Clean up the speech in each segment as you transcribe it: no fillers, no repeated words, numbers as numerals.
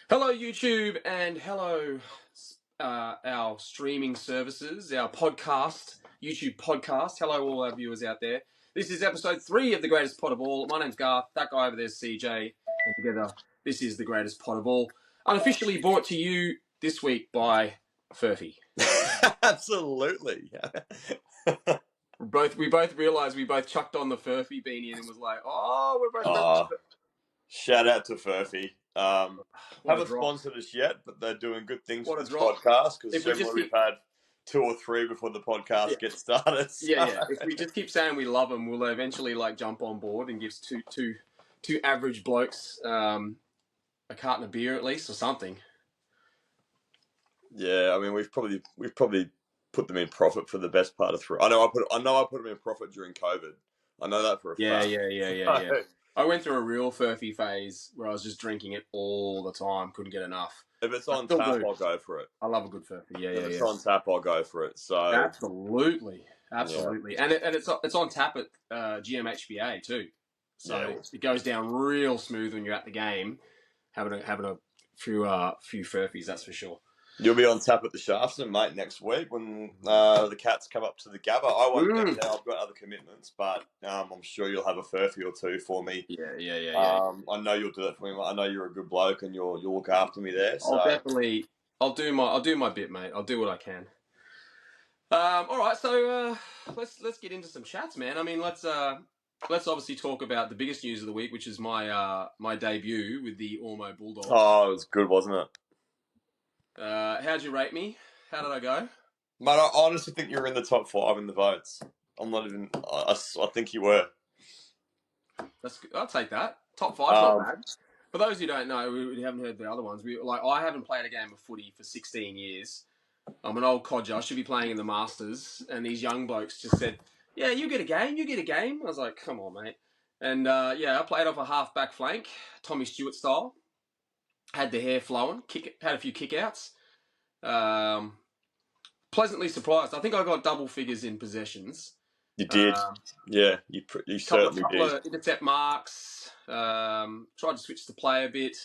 Hello, YouTube, and hello, our streaming services, our podcast, YouTube podcast. Hello, all our viewers out there. This is episode 3 of The Greatest Pod of All. My name's Garth. That guy over there is CJ. And together, this is The Greatest Pod of All. Unofficially brought to you this week by Furphy. Absolutely. We both realised we both chucked on the Furphy beanie and was like, oh, we're both... Shout out to Furphy. What a Haven't drop. sponsored us yet, but they're doing good things What for a this drop. podcast because If we generally just we've had 2 or 3 before the podcast gets started. So. Yeah. If we just keep saying we love them, we'll eventually jump on board and give two average blokes a carton of beer at least or something. Yeah, I mean we've probably put them in profit for the best part of 3. I know I put them in profit during COVID. I know that for a fact. Yeah. I went through a real Furphy phase where I was just drinking it all the time, couldn't get enough. If it's on tap, I'll go for it. I love a good Furphy. Yeah. If it's on tap, I'll go for it. So absolutely, yeah. and it's on tap at GMHBA too. So It goes down real smooth when you're at the game, having a few Furfies. That's for sure. You'll be on tap at the Shaftston, mate, next week when the Cats come up to the Gabba. I won't get there. I've got other commitments, but I'm sure you'll have a Furphy or 2 for me. Yeah. I know you'll do that for me. I know you're a good bloke and you'll look after me there. So. I'll do my bit, mate. I'll do what I can. All right, so let's get into some chats, man. I mean, let's obviously talk about the biggest news of the week, which is my debut with the Ormo Bulldogs. Oh, it was good, wasn't it? How'd you rate me? How did I go? Mate, I honestly think you're in the top 5 in the votes. I'm not even... I think you were. That's good. I'll take that. Top 5's not bad. For those who don't know, we haven't heard the other ones. I haven't played a game of footy for 16 years. I'm an old codger. I should be playing in the Masters. And these young blokes just said, yeah, you get a game. I was like, come on, mate. And I played off a half-back flank, Tommy Stewart style. Had the hair flowing, had a few kick-outs. Pleasantly surprised. I think I got double figures in possessions. You did. Yeah, you certainly did. Couple of intercept marks. Tried to switch the play a bit.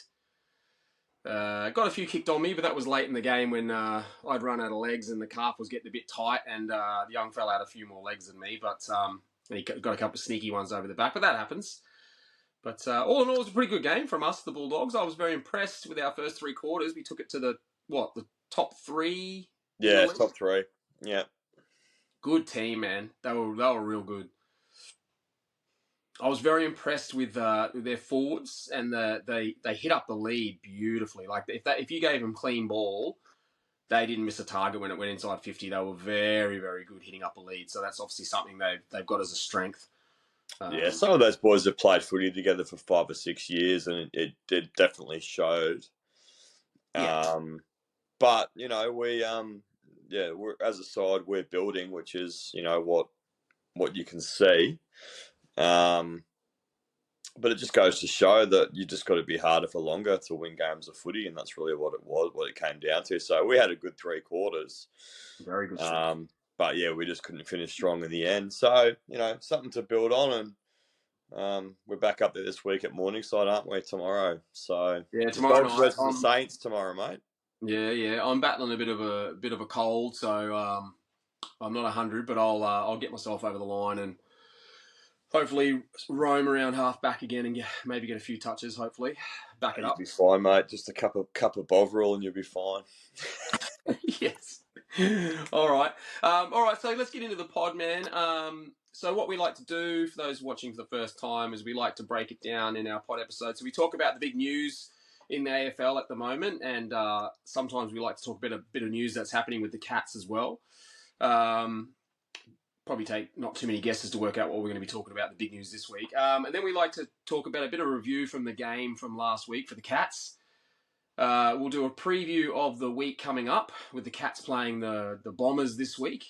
Got a few kicked on me, but that was late in the game when I'd run out of legs and the calf was getting a bit tight, and the young fella had a few more legs than me, but he got a couple of sneaky ones over the back, but that happens. But all in all, it was a pretty good game from us, the Bulldogs. I was very impressed with our first 3 quarters. We took it to the top 3? Yeah, top 3. Yeah. Good team, man. They were real good. I was very impressed with their forwards, and they hit up the lead beautifully. Like if you gave them clean ball, they didn't miss a target when it went inside 50. They were very, very good hitting up a lead. So that's obviously something they've got as a strength. Some of those boys have played footy together for 5 or 6 years, and it definitely showed. Yeah. But we're as a side we're building, which is what you can see. But it just goes to show that you just got to be harder for longer to win games of footy, and that's really what it came down to. So we had a good 3 quarters. Very good. But yeah, we just couldn't finish strong in the end. So, something to build on, and we're back up there this week at Morningside, aren't we, tomorrow? So yeah, tomorrow night. Versus the Saints tomorrow, mate. Yeah. I'm battling a bit of a cold, so I'm not 100, but I'll get myself over the line and hopefully roam around half back again and maybe get a few touches. Hopefully, back it up. You'll be fine, mate. Just a cup of Bovril and you'll be fine. Yes. All right. So let's get into the pod, man. So what we like to do for those watching for the first time is we like to break it down in our pod episodes. So we talk about the big news in the AFL at the moment, and sometimes we like to talk a bit of news that's happening with the Cats as well. Probably take not too many guesses to work out what we're going to be talking about, the big news this week. And then we like to talk about a bit of review from the game from last week for the Cats. We'll do a preview of the week coming up with the Cats playing the Bombers this week.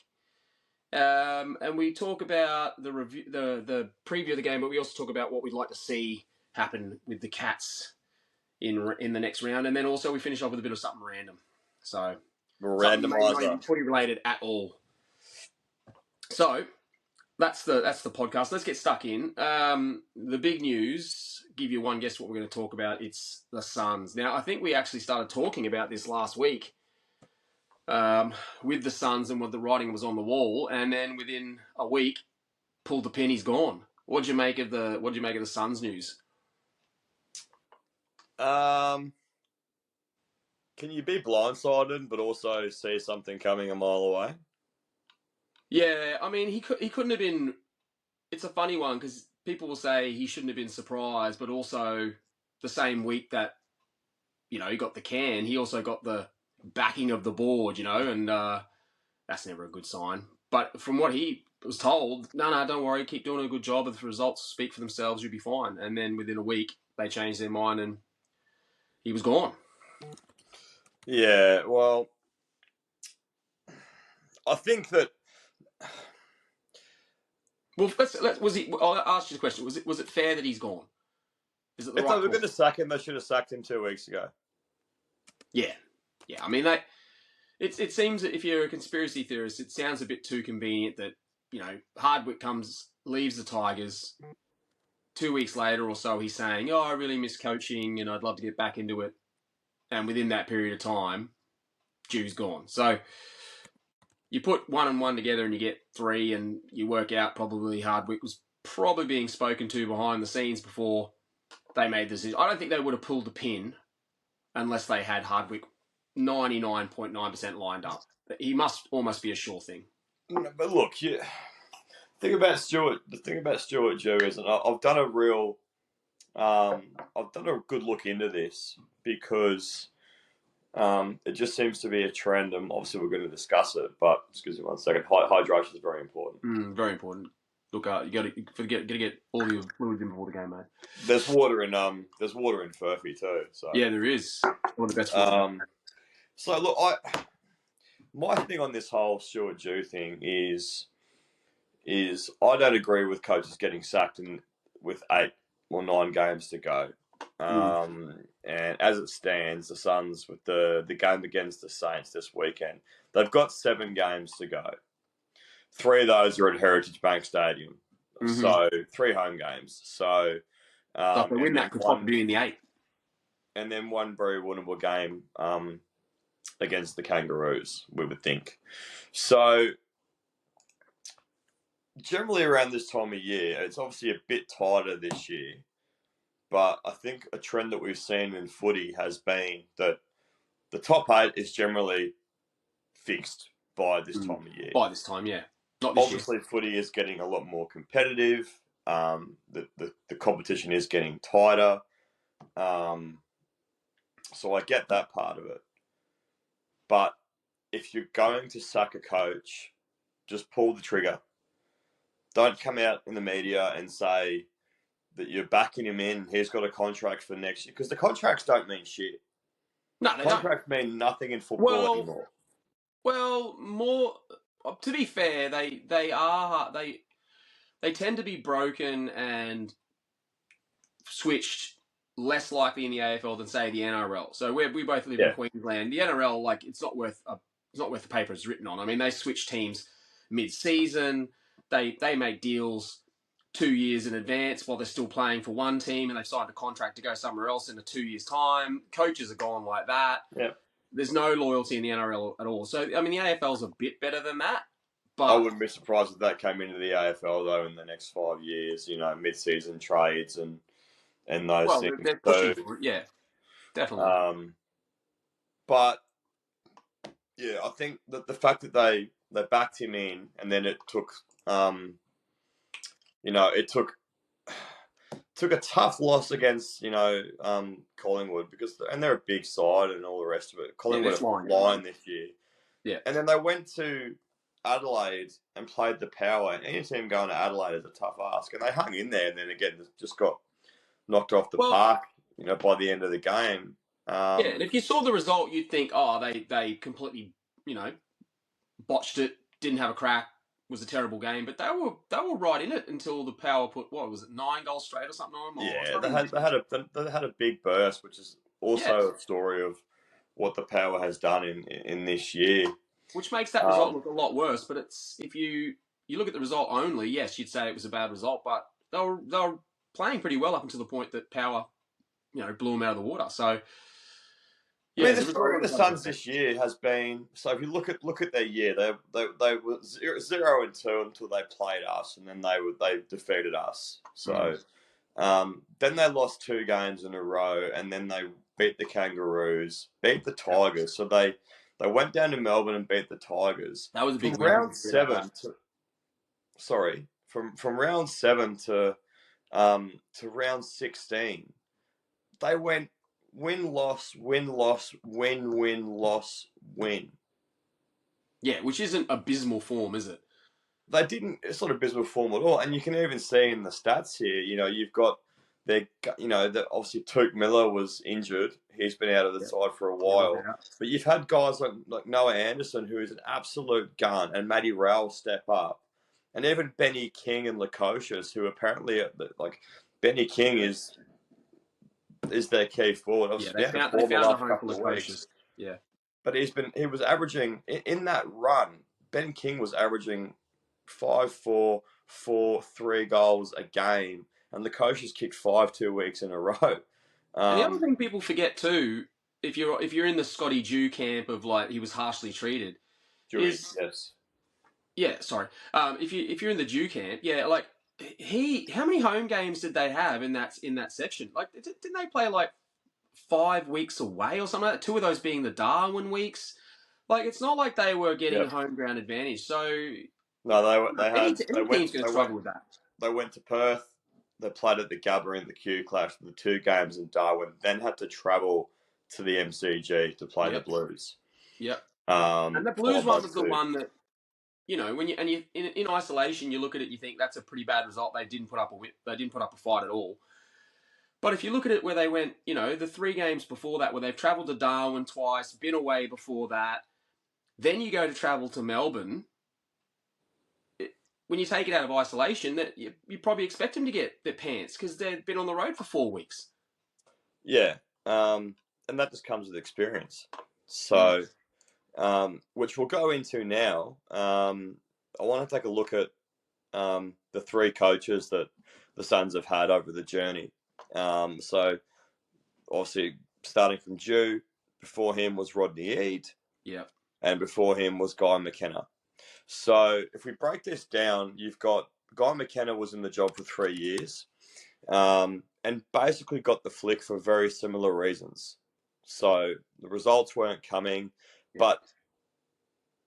And we talk about the preview of the game, but we also talk about what we'd like to see happen with the Cats in the next round. And then also we finish off with a bit of something random. So randomizer. Not footy related at all. So that's the podcast. Let's get stuck in. The big news. Give you one guess what we're going to talk about. It's the Suns. Now, I think we actually started talking about this last week with the Suns and what the writing was on the wall, and then within a week, pulled the pin. He's gone. What'd you make of the Suns news? Can you be blindsided but also see something coming a mile away? Yeah, I mean, he couldn't have been. It's a funny one because people will say he shouldn't have been surprised, but also the same week that he got the can, he also got the backing of the board, and that's never a good sign. But from what he was told, no, don't worry, keep doing a good job. If the results speak for themselves, you'll be fine. And then within a week, they changed their mind and he was gone. Yeah, well, I think that. Well, I'll ask you the question. Was it fair that he's gone? Is it the If right they were call? going to sack him, they should have sacked him 2 weeks ago. Yeah. I mean, it seems that if you're a conspiracy theorist, it sounds a bit too convenient that Hardwick leaves the Tigers. 2 weeks later or so, he's saying, "Oh, I really miss coaching and I'd love to get back into it." And within that period of time, Jew's gone. So you put 1 and 1 together and you get 3, and you work out probably Hardwick was probably being spoken to behind the scenes before they made the decision. I don't think they would have pulled the pin unless they had Hardwick 99.9% lined up. He must almost be a sure thing. But look, the thing about Stuart Jew is, and I've done a good look into this because it just seems to be a trend, and obviously we're going to discuss it. But excuse me 1 second. Hydration is very important. Very important. Look, you got to get all your fluids in before the game, mate. There's water in Furphy too. So yeah, there is one of the best. So look, my thing on this whole Stuart Jew thing is I don't agree with coaches getting sacked with 8 or 9 games to go. And as it stands, the Suns with the game against the Saints this weekend, they've got 7 games to go. 3 of those are at Heritage Bank Stadium, so 3 home games. So if they win that, could possibly be in the 8. And then 1 very winnable game against the Kangaroos, we would think. So generally around this time of year, it's obviously a bit tighter this year, but I think a trend that we've seen in footy has been that the top 8 is generally fixed by this time of year. By this time, yeah. Not this Obviously, year. footy is getting a lot more competitive. The competition is getting tighter. So I get that part of it. But if you're going to sack a coach, just pull the trigger. Don't come out in the media and say that you're backing him in. He's got a contract for next year. Because the contracts don't mean shit. No, they contracts mean nothing in football anymore. Well, more to be fair, they tend to be broken and switched less likely in the AFL than say the NRL. So we both live in Queensland. The NRL, like, it's not worth the paper it's written on. I mean, they switch teams mid-season. They make deals 2 years in advance while they're still playing for one team, and they've signed a contract to go somewhere else in 2 years' time. Coaches are gone like that. Yeah. There's no loyalty in the NRL at all. So, I mean, the AFL's a bit better than that. But I wouldn't be surprised if that came into the AFL, though, in the next 5 years, mid-season trades and those things. They're pushing for it, yeah, definitely. But, yeah, I think that the fact that they backed him in, and then it took, took a tough loss against, Collingwood, and they're a big side and all the rest of it. Collingwood are flying this year. Yeah. And then they went to Adelaide and played the Power. And any team going to Adelaide is a tough ask. And they hung in there, and then again just got knocked off the park, by the end of the game. And if you saw the result, you'd think, they completely, botched it, didn't have a crack, was a terrible game. But they were right in it until the Power put, 9 goals straight or something on them? Yeah, they had a big burst, which is also a story of what the Power has done in this year. Which makes that result look a lot worse. But it's if you you look at the result only, yes, you'd say it was a bad result, but they were playing pretty well up until the point that Power, blew them out of the water. So I mean, yeah, the the result story of on the the side of Suns effect. this year has been, so if you look at their year, they were 0-2 until they played us, and then they defeated us. Mm. So then they lost 2 games in a row, and then they beat the Kangaroos, beat the Yep. Tigers. So they went down to Melbourne and beat the Tigers. That was a From big win. round Forget about seven that. to from round 7 to round 16, they went win loss win loss win win loss win. Yeah, which isn't abysmal form, is it? They didn't. It's not abysmal form at all, and you can even see in the stats here. You've got their, that obviously Tuke Miller was injured. He's been out of the Yeah, side for a yeah, look while. out. But you've had guys like Noah Anderson, who is an absolute gun, and Matty Rowell step up, and even Benny King and Lukosius, who apparently like Benny King is their key forward. Yeah, Obviously, they been out of found they form the found a last home for couple of weeks. Lukosius. Yeah, But he was averaging in that run. Ben King was averaging 5-4, 4-3 goals a game, and the coaches kicked 5 2 weeks in a row. and the other Um, thing people forget too, if you're in the Scotty Jew camp of like he was harshly treated, Dewey, is yes, yeah, sorry. If you're in the Jew camp, yeah, like how many home games did they have in that section? Like, didn't they play like 5 weeks away or something like that? Two of those being the Darwin weeks. Like, it's not like they were getting yep. home ground advantage. So No, any any team's going to struggle with that. they went to Perth. They played at the Gabba in the Q Clash for the 2 games in Darwin. Then had to travel to the MCG to play the Yep, Blues. yep. And the Blues Followed by one was the two. one that when you in isolation, you look at it, you think that's a pretty bad result. They didn't put up a fight at all. But if you look at it where they went, the 3 games before that, where they've travelled to Darwin twice, been away before that, then you go to travel to Melbourne. When you take it out of isolation, that you probably expect them to get their pants because they've been on the road for 4 weeks. Yeah, and that just comes with experience. Mm. So, which we'll go into now. I want to take a look at the 3 coaches that the Suns have had over the journey. So, obviously, starting from Jew, before him was Rodney Eade, Yeah. and before him was Guy McKenna. So, if we break this down, you've got Guy McKenna was in the job for 3 years. And basically got the flick for very similar reasons. So the results weren't coming, Yeah. but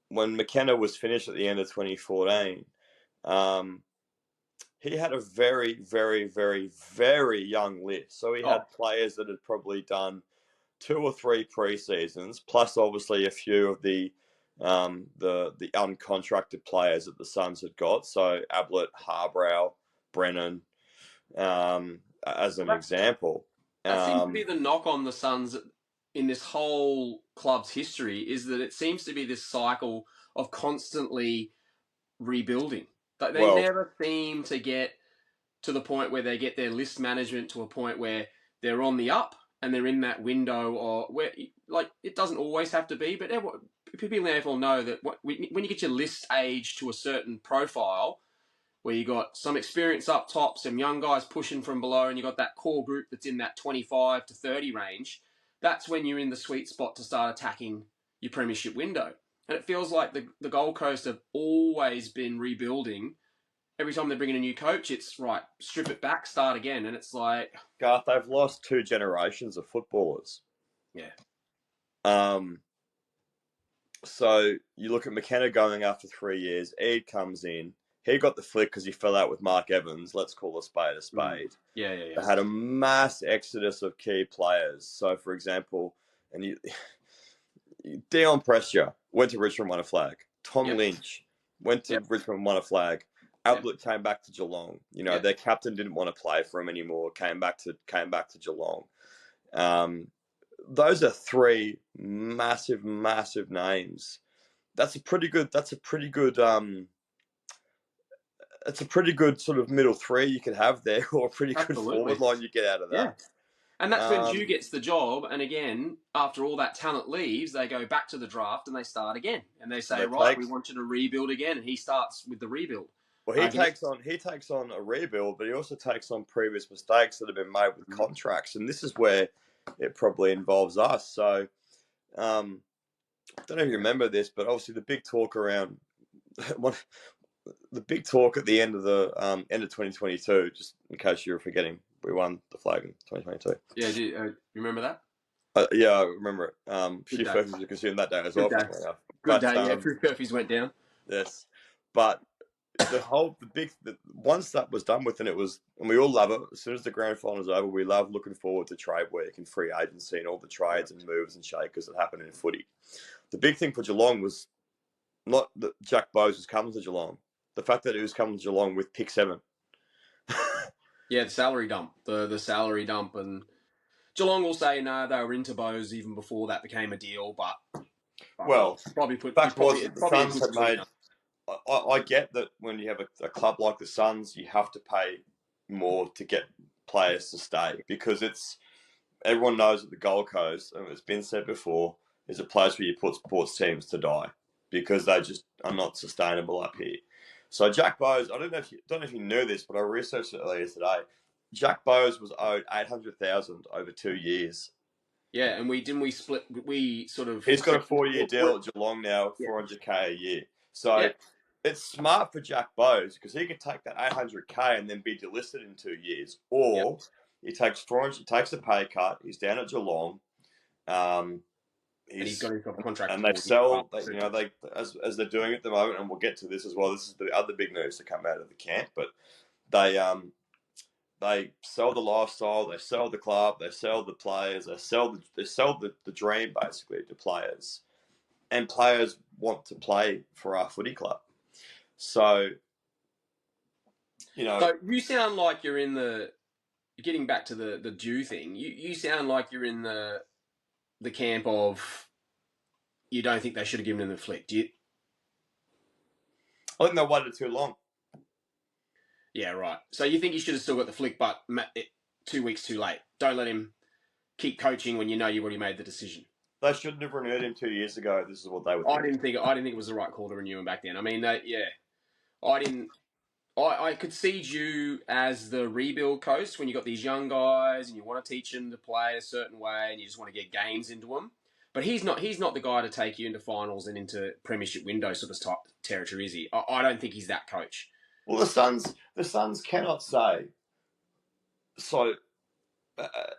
when McKenna was finished at the end of 2014, he had a very, very, very, very young list. So he Oh, had players that had probably done 2 or 3 pre-seasons, plus obviously a few of the uncontracted players that the Suns had got. So Ablett, Harbrow, Brennan, as an well, example. that seems to be Um, the knock on the Suns in this whole club's history is that it seems to be this cycle of constantly rebuilding. But they well, never seem to get to the point where they get their list management to a point where they're on the up and they're in that window or where like it doesn't always have to be, but people in the AFL know that when you get your list age to a certain profile where you got some experience up top, some young guys pushing from below, and you got that core group that's in that 25 to 30 range, that's when you're in the sweet spot to start attacking your premiership window. And it feels like the Gold Coast have always been rebuilding. Every time they bring in a new coach, it's right, strip it back, start again. And it's like, Garth, they've lost 2 generations of footballers. yeah, Um, so you look at McKenna going after 3 years. Ed comes in. He got the flick because he fell out with Mark Evans. Let's call a spade a spade. yeah, yeah, yeah. They had a mass exodus of key players. So, for example, and Dion Prestia went to Richmond, won a flag. Tom Yep, Lynch went to yep, Richmond, won a flag. yep, Ablett came back to Geelong. yep. Their captain didn't want to play for him anymore. Came back to Geelong. Um, those are 3 massive, massive names. That's a pretty good. That's a pretty good. It's a pretty good sort of middle 3 you could have there, or a pretty good forward Absolutely. line you get out of Yeah. that. And that's when Jew gets the job. And again, after all that talent leaves, they go back to the draft and they start again. And they So say, right, we want you to rebuild again. And he starts with the rebuild. Well, he takes on a rebuild, but he also takes on previous mistakes that have been made with contracts, and this is where it probably involves us. So, I don't know if you remember this, but obviously the big talk around the big talk at the end of the end of 2022. Just in case you were forgetting, we won the flag in 2022. Yeah, do you remember that? Yeah, I remember it. Few Furfies were consumed that day as well. Good day. Yeah, Few Furfies went down. Yes, but once that was done with, and we all love it. As soon as the grand final is over, we love looking forward to trade week and free agency and all the trades and moves and shakers that happen in footy. The big thing for Geelong was not that Jack Bowes was coming to Geelong, the fact that he was coming to Geelong with pick 7. Yeah, the salary dump, the salary dump, and Geelong will say no, they were into Bowes even before that became a deal, but well, probably put fact was probably, the Suns had made. I get that when you have a club like the Suns, you have to pay more to get players to stay, because everyone knows that the Gold Coast, and it's been said before, is a place where you put sports teams to die because they just are not sustainable up here. So Jack Bowes, I don't know if you knew this, but I researched it earlier today. Jack Bowes was owed $800,000 over 2 years. Yeah, and we split. We sort of. He's got a 4-year deal at Geelong now, $400K a year. So it's smart for Jack Bowes because he could take that $800K and then be delisted in 2 years, or he takes a pay cut. He's down at Geelong. He's got his contract, and they sell. As they're doing at the moment, and we'll get to this as well. This is the other big news to come out of the camp, but they sell the lifestyle, they sell the club, they sell the players, they sell the dream basically to players, and players want to play for our footy club. So, So you sound like you're in getting back to the due thing. You sound like you're in the camp of you don't think they should have given him the flick. Do you? I think they waited too long. Yeah, right. So you think he should have still got the flick, but 2 weeks too late. Don't let him keep coaching when you know you've already made the decision. They shouldn't have renewed him 2 years ago. This is what they would think. I didn't think it was the right call to renew him back then. I mean, I didn't. I could see you as the rebuild coach when you got these young guys and you want to teach them to play a certain way and you just want to get games into them. But he's not the guy to take you into finals and into premiership window sort of type territory, is he? I don't think he's that coach. Well, the Suns cannot say. So,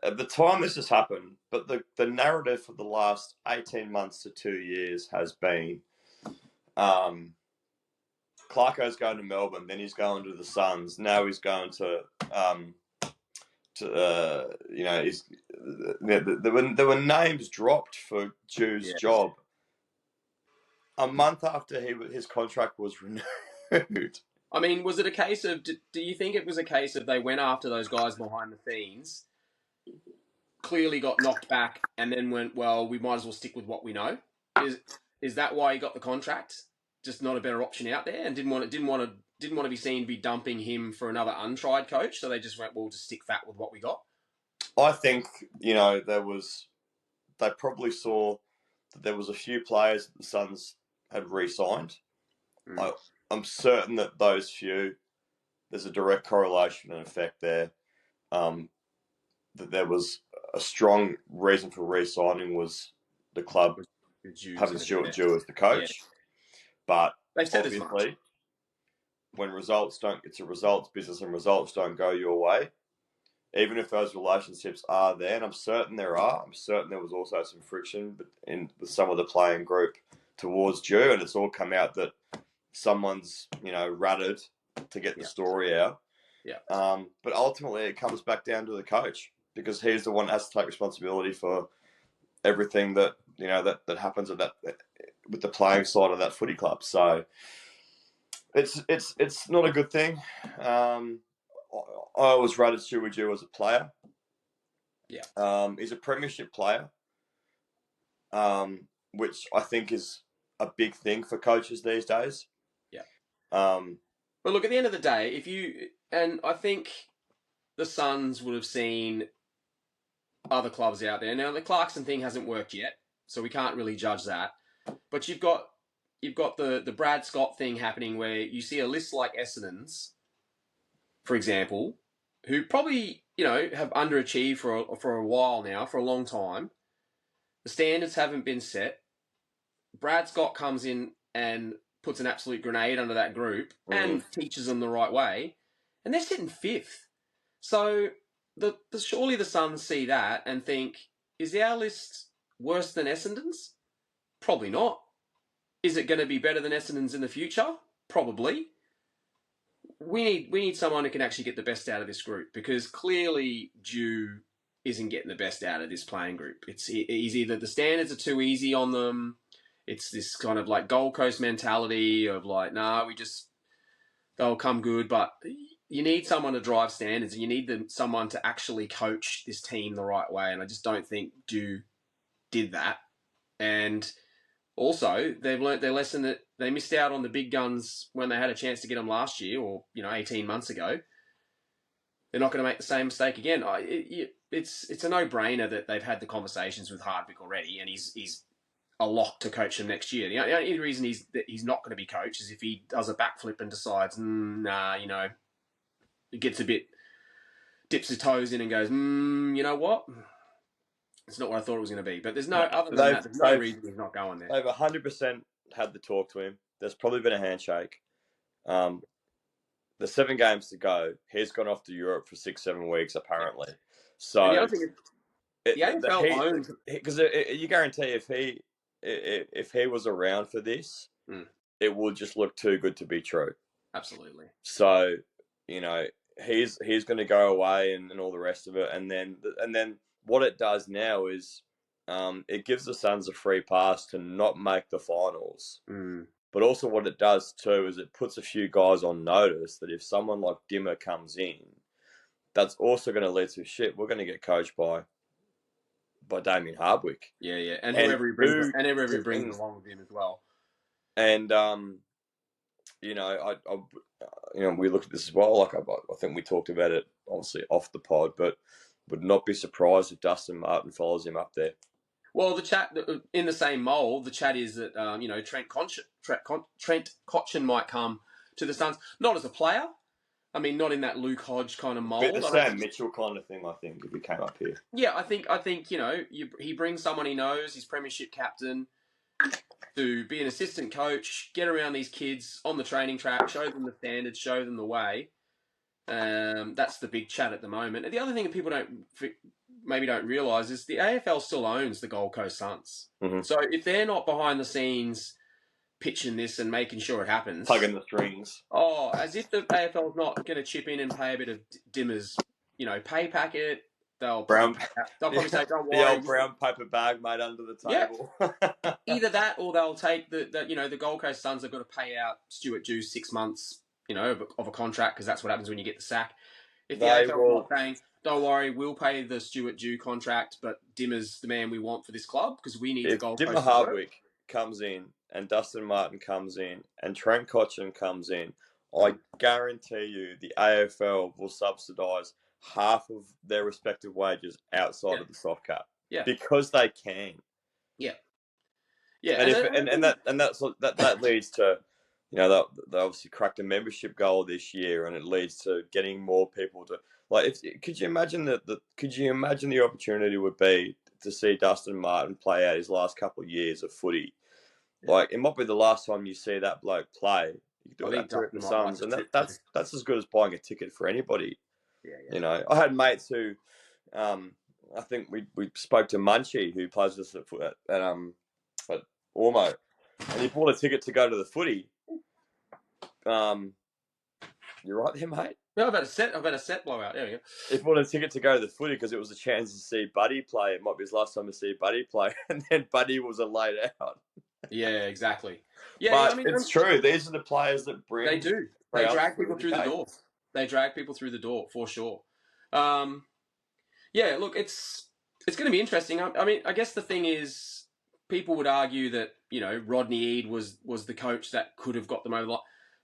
at the time this has happened, but the narrative for the last 18 months to 2 years has been, Clarko's going to Melbourne, then he's going to the Suns. Now he's going to there were names dropped for Jew's job a month after his contract was renewed. I mean, was it a case of? Do you think it was a case of they went after those guys behind the scenes, clearly got knocked back, and then went, well, we might as well stick with what we know? Is that why he got the contract? Just not a better option out there, and didn't want to be seen to be dumping him for another untried coach, so they just went, we'll just stick fat with what we got. I think they probably saw that there was a few players that the Suns had re-signed. I'm certain that those few, there's a direct correlation and effect there. That there was a strong reason for re-signing was the club having Stuart Jew as the coach. Yeah. But obviously, when it's a results business and results don't go your way, even if those relationships are there, and I'm certain there was also some friction with some of the playing group towards Jew, and it's all come out that someone's, ratted to get the story out. Yeah. But ultimately, it comes back down to the coach because he's the one that has to take responsibility for everything that that happens with the playing side of that footy club. So it's not a good thing. I always rated Stewie Jew as a player. Yeah. He's a premiership player, which I think is a big thing for coaches these days. Yeah. But look, at the end of the day, I think the Suns would have seen other clubs out there. Now the Clarkson thing hasn't worked yet, so we can't really judge that. But you've got the Brad Scott thing happening where you see a list like Essendon's, for example, who probably have underachieved for a while now, for a long time. The standards haven't been set. Brad Scott comes in and puts an absolute grenade under that group and teaches them the right way, and they're sitting fifth. So surely the Suns see that and think, is our list worse than Essendon's? Probably not. Is it going to be better than Essendon's in the future? Probably. We need someone who can actually get the best out of this group, because clearly Dew isn't getting the best out of this playing group. He's either the standards are too easy on them. It's this kind of like Gold Coast mentality of like, nah, they'll come good, but you need someone to drive standards, and you need someone to actually coach this team the right way. And I just don't think Dew did that. And also, they've learnt their lesson that they missed out on the big guns when they had a chance to get them last year, or 18 months ago. They're not going to make the same mistake again. It's a no-brainer that they've had the conversations with Hardwick already, and he's a lock to coach them next year. The only reason he's not going to be coached is if he does a backflip and decides, it gets a bit, dips his toes in and goes, you know what? It's not what I thought it was going to be. But there's no reason he's not going there. They've 100% had the talk to him. There's probably been a handshake. The 7 games to go. He's gone off to Europe for 6-7 weeks, apparently. So the other thing is, the AFL owns, because you guarantee if he was around for this, it would just look too good to be true. Absolutely. So he's going to go away and all the rest of it, and then what it does now is it gives the Suns a free pass to not make the finals. But also what it does too is it puts a few guys on notice that if someone like Dimmer comes in, that's also going to lead to shit. We're going to get coached by Damien Hardwick. Yeah, and whoever he brings along with him as well. And we looked at this as well. Like I think we talked about it obviously off the pod, but would not be surprised if Dustin Martin follows him up there. Well, the chat in the same mould, the chat is that Trent Cotchin might come to the Suns, not as a player. I mean, not in that Luke Hodge kind of mould. Bit the Sam Mitchell kind of thing, I think, if he came up here. Yeah, I think he brings someone he knows, his premiership captain, to be an assistant coach, get around these kids on the training track, show them the standards, show them the way. That's the big chat at the moment. And the other thing that people maybe don't realise is the AFL still owns the Gold Coast Suns. Mm-hmm. So if they're not behind the scenes pitching this and making sure it happens, tugging the strings, as if the AFL is not going to chip in and pay a bit of Dimmer's, pay packet. They'll probably say, "Don't worry." The old brown paper bag made under the table. Yeah. Either that, or they'll take the Gold Coast Suns have got to pay out Stuart Dew 6 months, of a contract, because that's what happens when you get the sack. If the AFL is not saying, "Don't worry, we'll pay the Stuart Dew contract, but Dimmer's the man we want for this club because we need the Gold Coast." Dimmer Hardwick comes in, and Dustin Martin comes in, and Trent Cotchin comes in, I guarantee you the AFL will subsidise half of their respective wages outside of the soft cap. Yeah. Because they can. Yeah. Yeah. And that leads to, they obviously cracked a membership goal this year, and it leads to getting more people to could you imagine the opportunity would be to see Dustin Martin play out his last couple of years of footy? Yeah. It might be the last time you see that bloke play. You could do that for the Suns, and that's as good as buying a ticket for anybody. Yeah. I had mates who, I think we spoke to Munchie, who plays with us at Ormo, and he bought a ticket to go to the footy. You right there, mate? No, I've had a set blowout. There we go. He bought a ticket to go to the footy because it was a chance to see Buddy play. It might be his last time to see Buddy play, and then Buddy was a laid out. Yeah, exactly. Yeah, but it's true. These are the players that bring. They do. They drag people through the door. They drag people through the door for sure. Yeah, look, it's going to be interesting. I mean, I guess the thing is, people would argue that Rodney Eade was the coach that could have got them over the line,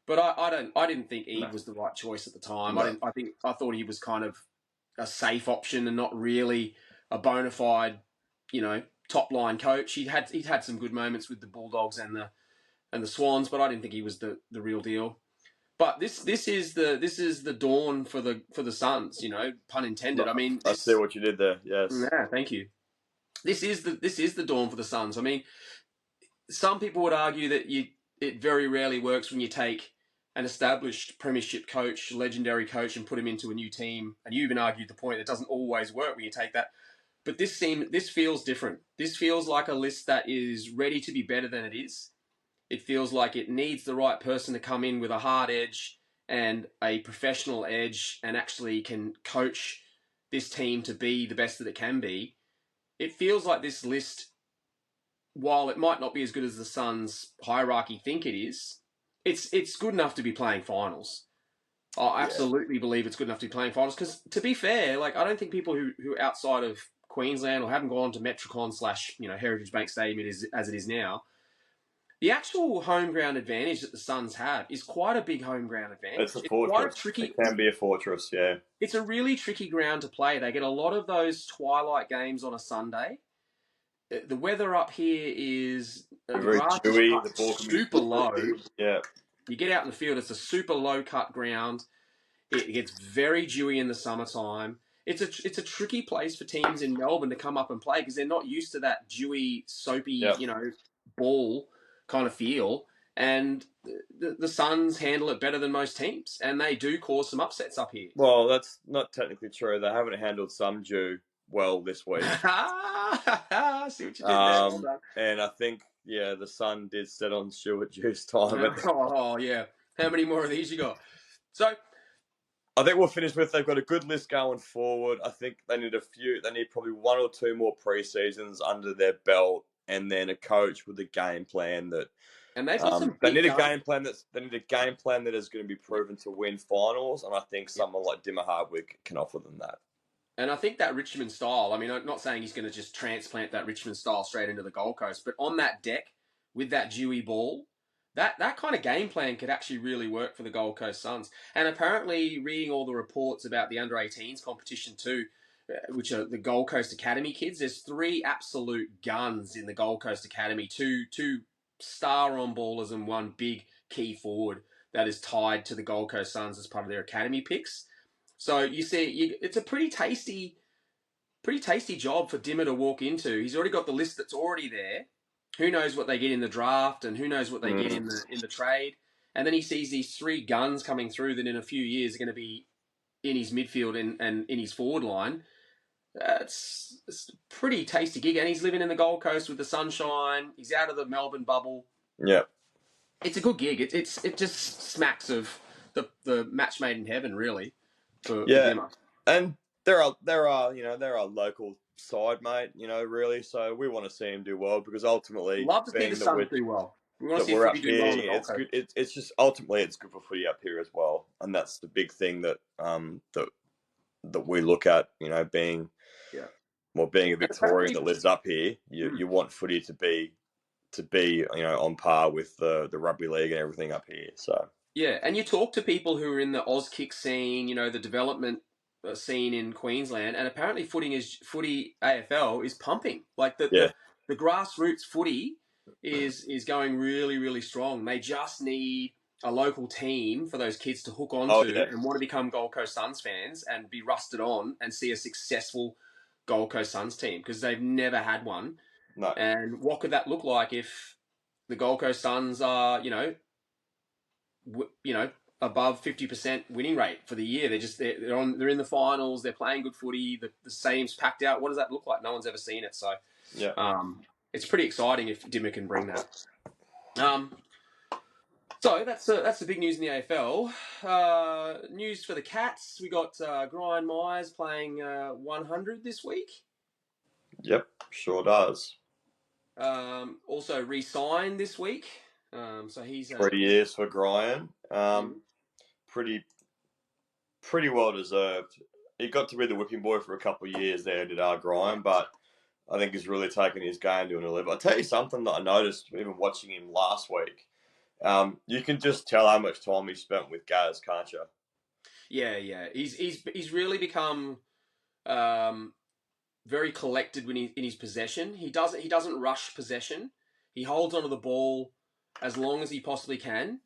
but I didn't think Eade was the right choice at the time. No. I thought he was kind of a safe option and not really a bona fide, top line coach. He'd had some good moments with the Bulldogs and the Swans, but I didn't think he was the real deal. But this is the dawn for the Suns, pun intended. I mean, I see what you did there. Yes. Yeah, thank you. This is the dawn for the Suns. I mean, some people would argue that it very rarely works when you take an established premiership coach, legendary coach, and put him into a new team. And you even argued the point that it doesn't always work when you take that. But this feels different. This feels like a list that is ready to be better than it is. It feels like it needs the right person to come in with a hard edge and a professional edge and actually can coach this team to be the best that it can be. It feels like this list, while it might not be as good as the Suns' hierarchy think it is, it's good enough to be playing finals. I absolutely believe it's good enough to be playing finals because, to be fair, like I don't think people who outside of Queensland or haven't gone to Metricon / Heritage Bank Stadium as it is now, the actual home ground advantage that the Suns have is quite a big home ground advantage. It's a fortress. Quite a tricky. It can be a fortress, yeah. It's a really tricky ground to play. They get a lot of those twilight games on a Sunday. The weather up here is very dewy. The ball can super low. Yeah. You get out in the field, it's a super low cut ground. It gets very dewy in the summertime. It's a tricky place for teams in Melbourne to come up and play because they're not used to that dewy, soapy, ball kind of feel. And the Suns handle it better than most teams, and they do cause some upsets up here. Well, that's not technically true. They haven't handled some dew well this week. See what you did there. Well done. And I think, the Sun did set on Stuart Dew's time. Oh, yeah. How many more of these you got? So I think we'll finish with they've got a good list going forward. I think they need They need probably 1 or 2 more pre-seasons under their belt, and then a coach with a game plan that. And they've got some. They need a game plan that is going to be proven to win finals, and I think someone like Dimmer Hardwick can offer them that. And I think that Richmond style. I mean, I'm not saying he's going to just transplant that Richmond style straight into the Gold Coast, but on that deck with that dewy ball, that kind of game plan could actually really work for the Gold Coast Suns. And apparently, reading all the reports about the under-18s competition too, which are the Gold Coast Academy kids, there's 3 absolute guns in the Gold Coast Academy. Two star on ballers and 1 big key forward that is tied to the Gold Coast Suns as part of their academy picks. So you see, it's a pretty tasty job for Dimmer to walk into. He's already got the list that's already there. Who knows what they get in the draft, and who knows what they get in the trade. And then he sees these 3 guns coming through that in a few years are going to be in his midfield and in his forward line. It's a pretty tasty gig, and he's living in the Gold Coast with the sunshine. He's out of the Melbourne bubble. Yeah, it's a good gig. It just smacks of the match made in heaven, really. For Dimmer. And there are local side, mate. Really. So we want to see him do well because ultimately, love to see the Suns do well. We want to see footy do well. It's good. It's just ultimately it's good for footy up here as well, and that's the big thing that that we look at. Being a Victorian that lives up here, you want footy to be on par with the rugby league and everything up here. So yeah, and you talk to people who are in the Auskick scene, the development scene in Queensland, and apparently footy AFL is pumping. Like the grassroots footy is going really, really strong. They just need a local team for those kids to hook onto and want to become Gold Coast Suns fans and be rusted on and see a successful Gold Coast Suns team because they've never had one. No. And what could that look like if the Gold Coast Suns are, above 50% winning rate for the year? They're in the finals. They're playing good footy. The stadium's packed out. What does that look like? No one's ever seen it. So it's pretty exciting if Dimmer can bring that. So that's the big news in the AFL. News for the Cats. We got Brian Myers playing 100 this week. Yep, sure does. Also re-signed this week. So he's 3 years for Brian. Pretty well deserved. He got to be the whipping boy for a couple of years there, did our Brian, but I think he's really taken his game to another level. I'll tell you something that I noticed even watching him last week. You can just tell how much time he spent with Gaz, can't you? Yeah. He's really become very collected when in his possession. He doesn't rush possession. He holds onto the ball as long as he possibly can.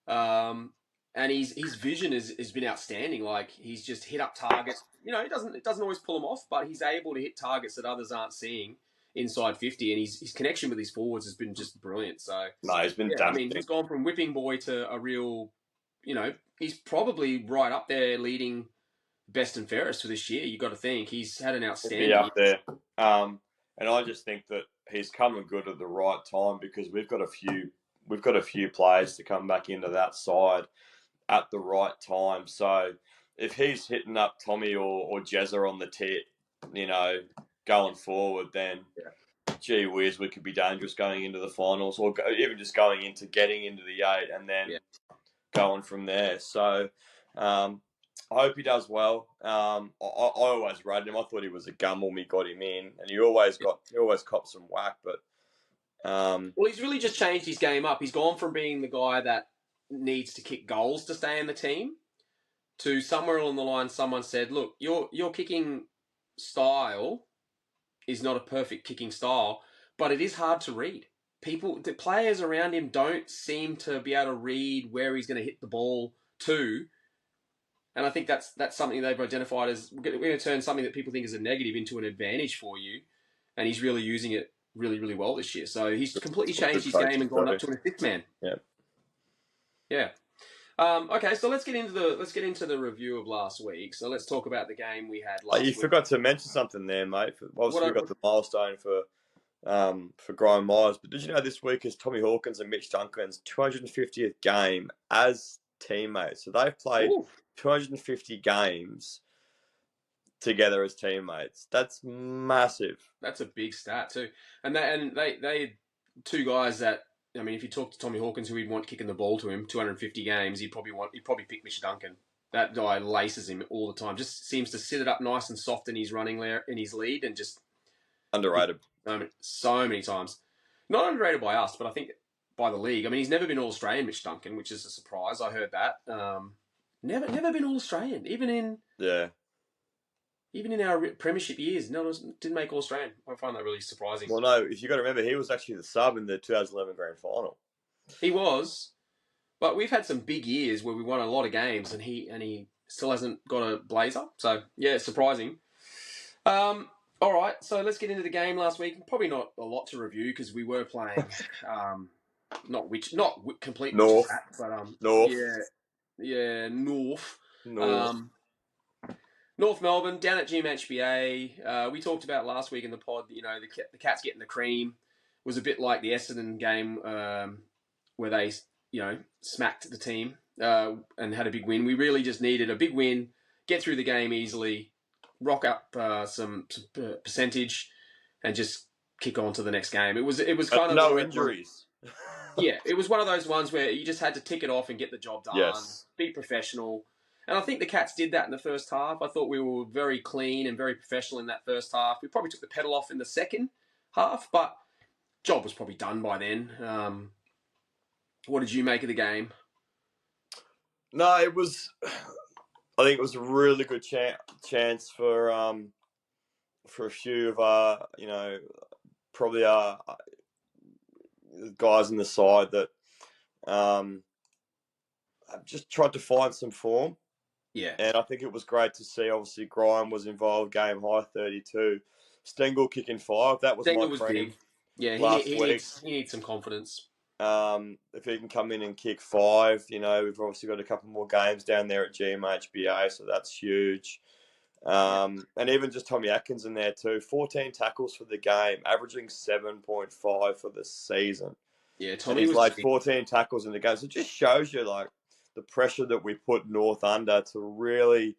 And his vision has been outstanding. Like he's just hit up targets. It doesn't always pull him off, but he's able to hit targets that others aren't seeing inside 50, and his connection with his forwards has been just brilliant. So No, he's been yeah, I mean, damaging. he's gone from whipping boy to a real, he's probably right up there leading best and fairest for this year. You got to think he's had an He'll be outstanding up year. there. And I just think that he's coming good at the right time because we've got a few players to come back into that side at the right time. So if he's hitting up Tommy or Jezza on the tit, going forward, then gee whiz, we could be dangerous going into the finals or even just going into getting into the eight and then going from there. So I hope he does well. I always rated him. I thought he was a gun when we got him in, and he always copped some whack. But Well, he's really just changed his game up. He's gone from being the guy that needs to kick goals to stay in the team to somewhere along the line someone said, look, your kicking style is not a perfect kicking style, but it is hard to read. The players around him don't seem to be able to read where he's going to hit the ball to. And I think that's something they've identified as we're going to turn something that people think is a negative into an advantage for you. And he's really using it really, really well this year. So he's completely changed his game and gone up to an assist man. Yeah. Yeah. Okay, so let's get into the review of last week. So let's talk about the game we had last week. You forgot to mention something there, mate. Obviously, we got the milestone for Brian Myers, but did you know this week is Tommy Hawkins and Mitch Duncan's 250th game as teammates? So they've played 250 games together as teammates. That's massive. That's a big stat too. And they two guys that, I mean, if you talk to Tommy Hawkins, who he'd want kicking the ball to him, 250 games, he'd probably pick Mitch Duncan. That guy laces him all the time. Just seems to sit it up nice and soft in his running in his lead, and just underrated. So many times. Not underrated by us, but I think by the league. I mean, he's never been All-Australian, Mitch Duncan, which is a surprise. I heard that. Never been All-Australian, even in our premiership years. No, didn't make All-Australian. I find that really surprising. Well, no, if you got to remember, he was actually the sub in the 2011 grand final. He was, but we've had some big years where we won a lot of games, and he still hasn't got a blazer. So yeah, surprising. All right, so let's get into the game last week. Probably not a lot to review because we were playing, not complete North, but North, North. North Melbourne down at GMHBA. We talked about last week in the pod. The Cats getting the cream was a bit like the Essendon game where they smacked the team and had a big win. We really just needed a big win, get through the game easily, rock up some percentage, and just kick on to the next game. It was kind of no injuries. Yeah, it was one of those ones where you just had to tick it off and get the job done. Yes. Be professional. And I think the Cats did that in the first half. I thought we were very clean and very professional in that first half. We probably took the pedal off in the second half, but job was probably done by then. What did you make of the game? No, I think it was a really good chance for a few of our, probably our guys in the side that just tried to find some form. Yeah. And I think it was great to see, obviously, Grime was involved, game high 32. Stengel kicking 5. That was Stengel my was cream. big. Yeah, he needs some confidence. If he can come in and kick 5, we've obviously got a couple more games down there at GMHBA, so that's huge. And even just Tommy Atkins in there too. 14 tackles for the game, averaging 7.5 for the season. Yeah, Tommy and he's was like 14 tackles in the game. So it just shows you the pressure that we put North under to really,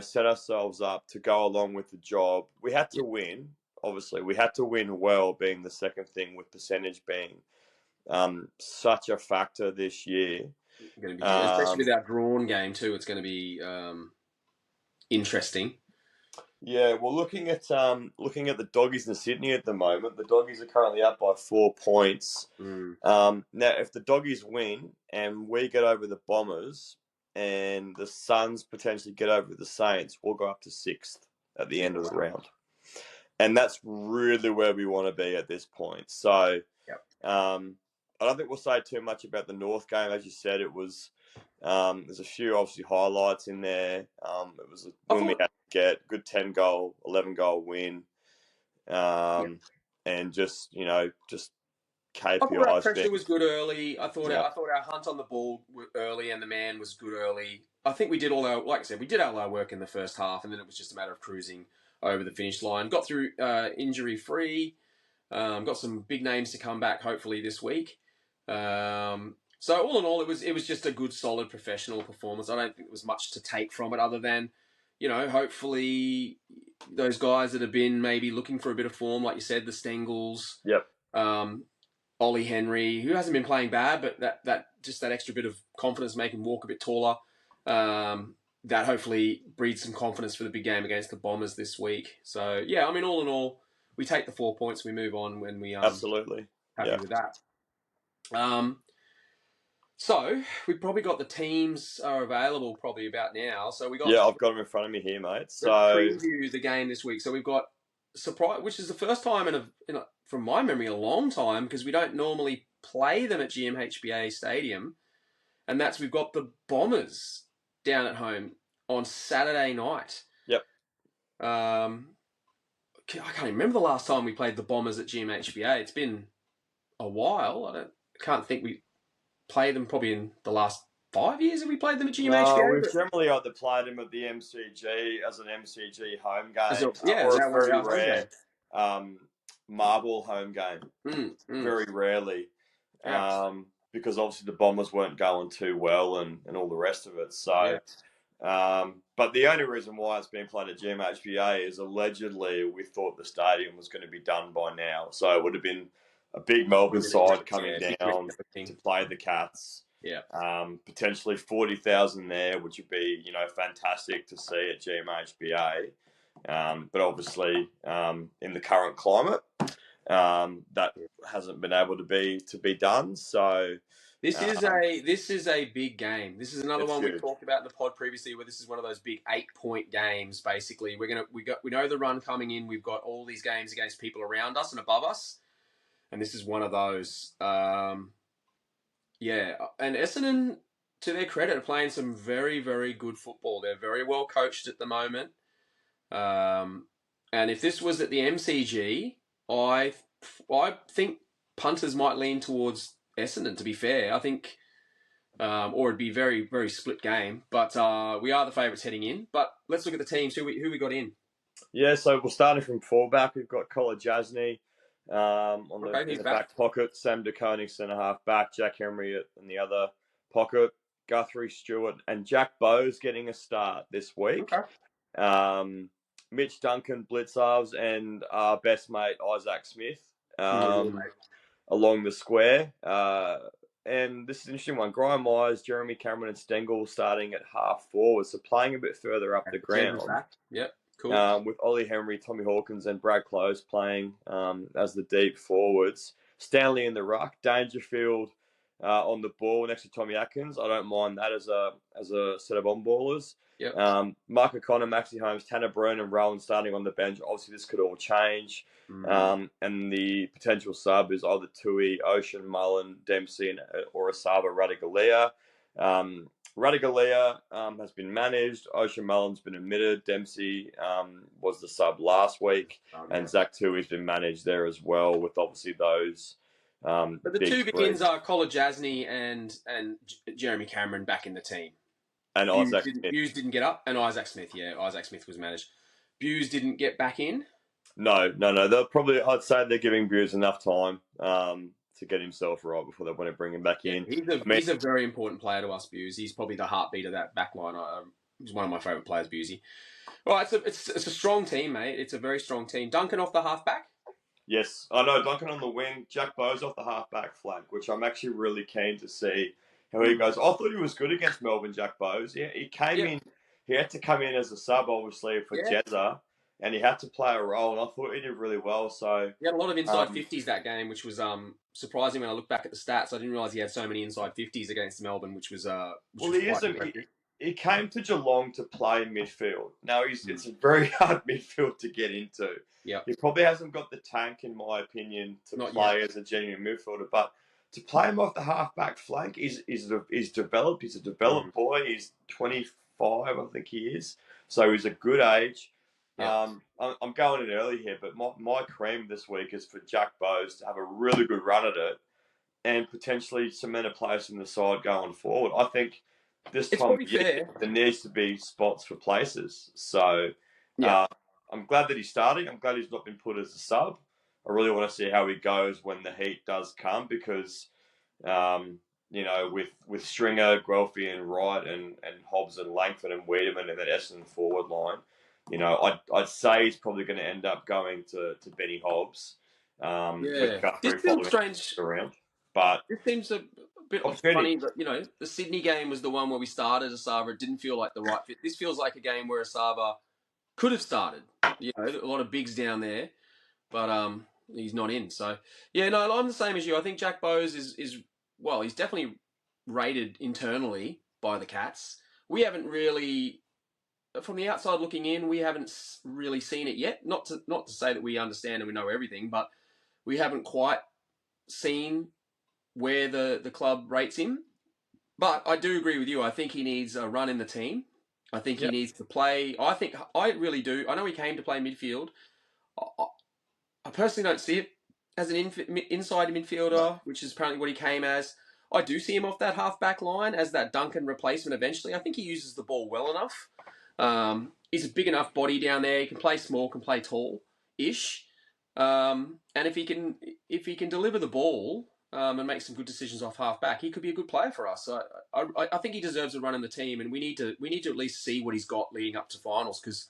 set ourselves up to go along with the job. We had to win. Obviously, we had to win well, being the second thing, with percentage being such a factor this year. Going to be, especially with our drawn game too. It's going to be interesting. Yeah, well, looking at the Doggies in Sydney at the moment, the Doggies are currently up by 4 points. Now, if the Doggies win and we get over the Bombers and the Suns potentially get over the Saints, we'll go up to 6th at the end of the round. and that's really where we want to be at this point. So, Yep. I don't think we'll say too much about the North game. As you said, it was there's a few obviously highlights in there. It was a win we had to get, good 10-goal, 11-goal win, and just I thought our KPIs pressure being was good early. I thought yeah. I thought our hunt on the ball early and the man was good early. I think we did all our, like I said, we did all our work in the first half, and then it was just a matter of cruising over the finish line. Got through injury free. Got some big names to come back hopefully this week. So all in all, it was just a good, solid, professional performance. I don't think there was much to take from it other than, hopefully those guys that have been maybe looking for a bit of form, like you said, the Stengels, Yep. Ollie Henry, who hasn't been playing bad, but that just that extra bit of confidence make him walk a bit taller. That hopefully breeds some confidence for the big game against the Bombers this week. So yeah, I mean, all in all, we take the 4 points, we move on when we Absolutely happy with that. So we've probably got the teams are available probably about now. So we got I've got them in front of me here, mate. So preview the game this week. So we've got surprise, which is the first time from my memory, a long time, because we don't normally play them at GMHBA Stadium, and that's we've got the Bombers down at home on Saturday night. Yep. I can't remember the last time we played the Bombers at GMHBA. It's been a while. I can't think we played them probably in the last 5 years. Have we played them at GMHBA? No, we've generally either played them at the MCG as an MCG home game, or a very rare marble home game. Very rarely, because obviously the Bombers weren't going too well and all the rest of it. So, but the only reason why it's been played at GMHBA is allegedly we thought the stadium was going to be done by now. So it would have been a big Melbourne side coming down to play the Cats. Yeah. Potentially 40,000 there, which would be, fantastic to see at GMHBA. But obviously, in the current climate, that hasn't been able to be done. So this is a big game. This is another one we talked about in the pod previously, where this is one of those big 8-point games. Basically, we know the run coming in. We've got all these games against people around us and above us, and this is one of those. And Essendon, to their credit, are playing some very, very good football. They're very well coached at the moment. And if this was at the MCG, I think punters might lean towards Essendon, to be fair. I think, or it'd be very, very split game. But we are the favourites heading in. But let's look at the teams. Who we got in? Yeah, so we're starting from fullback. We've got Colin Jasny in the back pocket, Sam DeKoning centre-half back, Jack Henry in the other pocket, Guthrie Stewart, and Jack Bowes getting a start this week. Okay. Mitch Duncan, Blitzarves, and our best mate, Isaac Smith, along the square. And this is an interesting one. Graham Myers, Jeremy Cameron, and Stengel starting at half forward, so playing a bit further up the ground. Yep. Cool. With Ollie Henry, Tommy Hawkins, and Brad Close playing as the deep forwards. Stanley in the ruck, Dangerfield on the ball next to Tommy Atkins. I don't mind that as a set of on-ballers. Yep. Mark O'Connor, Maxie Holmes, Tanner Brune, and Rowan starting on the bench. Obviously, this could all change. And the potential sub is either Tui, Ocean, Mullen, Dempsey, or Asava Radigalia. Radigalia has been managed. Ocean Mullen's been admitted. Dempsey was the sub last week. And Zach Tui's been managed there as well, with obviously those. But the two begins are Colin Jasny and Jeremy Cameron back in the team. And Isaac Smith. Buse didn't get up. And Isaac Smith, Isaac Smith was managed. Buse didn't get back in? No. I'd say they're giving Buse enough time to get himself right before they want to bring him back in. He's a very important player to us, Buse. He's probably the heartbeat of that back line. He's one of my favourite players, Busey. All right, it's a strong team, mate. It's a very strong team. Duncan off the half-back? Yes, I know. Duncan on the wing. Jack Bowes off the half-back flank, which I'm actually really keen to see how he goes. I thought he was good against Melbourne, Jack Bowes. Yeah, he came in. He had to come in as a sub, obviously, for Jezza. And he had to play a role, and I thought he did really well. So he had a lot of inside 50s that game, which was surprising when I look back at the stats. I didn't realise he had so many inside 50s against Melbourne, which was he he came to Geelong to play midfield. Now it's a very hard midfield to get into. Yeah. He probably hasn't got the tank, in my opinion, to Not play yet. as a genuine midfielder. But to play him off the half-back flank is developed. He's a developed boy. He's 25, I think he is. So he's a good age. Yeah. I'm going in early here, but my cream this week is for Jack Bowes to have a really good run at it and potentially cement a place in the side going forward. I think this It's time of probably year fair. there needs to be spots for places. So Yeah. uh, I'm glad that he's starting. I'm glad he's not been put as a sub. I really want to see how he goes when the heat does come because, with Stringer, Guelphy and Wright and Hobbs and Langford and Wiedemann and that Essendon forward line, I'd say he's probably going to end up going to Benny Hobbs with Yeah. This Guthrie feels following strange. around. But This seems a bit opportunity. funny that, the Sydney game was the one where we started Asava. It didn't feel like the right fit. This feels like a game where Asava could have started. A lot of bigs down there, but he's not in. So, yeah, no, I'm the same as you. I think Jack Bowes is well, he's definitely rated internally by the Cats. We haven't really, from the outside looking in, we haven't really seen it yet. Not to say that we understand and we know everything, but we haven't quite seen where the club rates him. But I do agree with you. I think he needs a run in the team. I think he Yep. needs to play. I really do. I know he came to play midfield. I personally don't see it as an inside midfielder, No. which is apparently what he came as. I do see him off that half-back line as that Duncan replacement eventually. I think he uses the ball well enough. He's a big enough body down there. He can play small, can play tall-ish. And if he can deliver the ball and make some good decisions off half-back, he could be a good player for us. So I think he deserves a run in the team, and we need to at least see what he's got leading up to finals because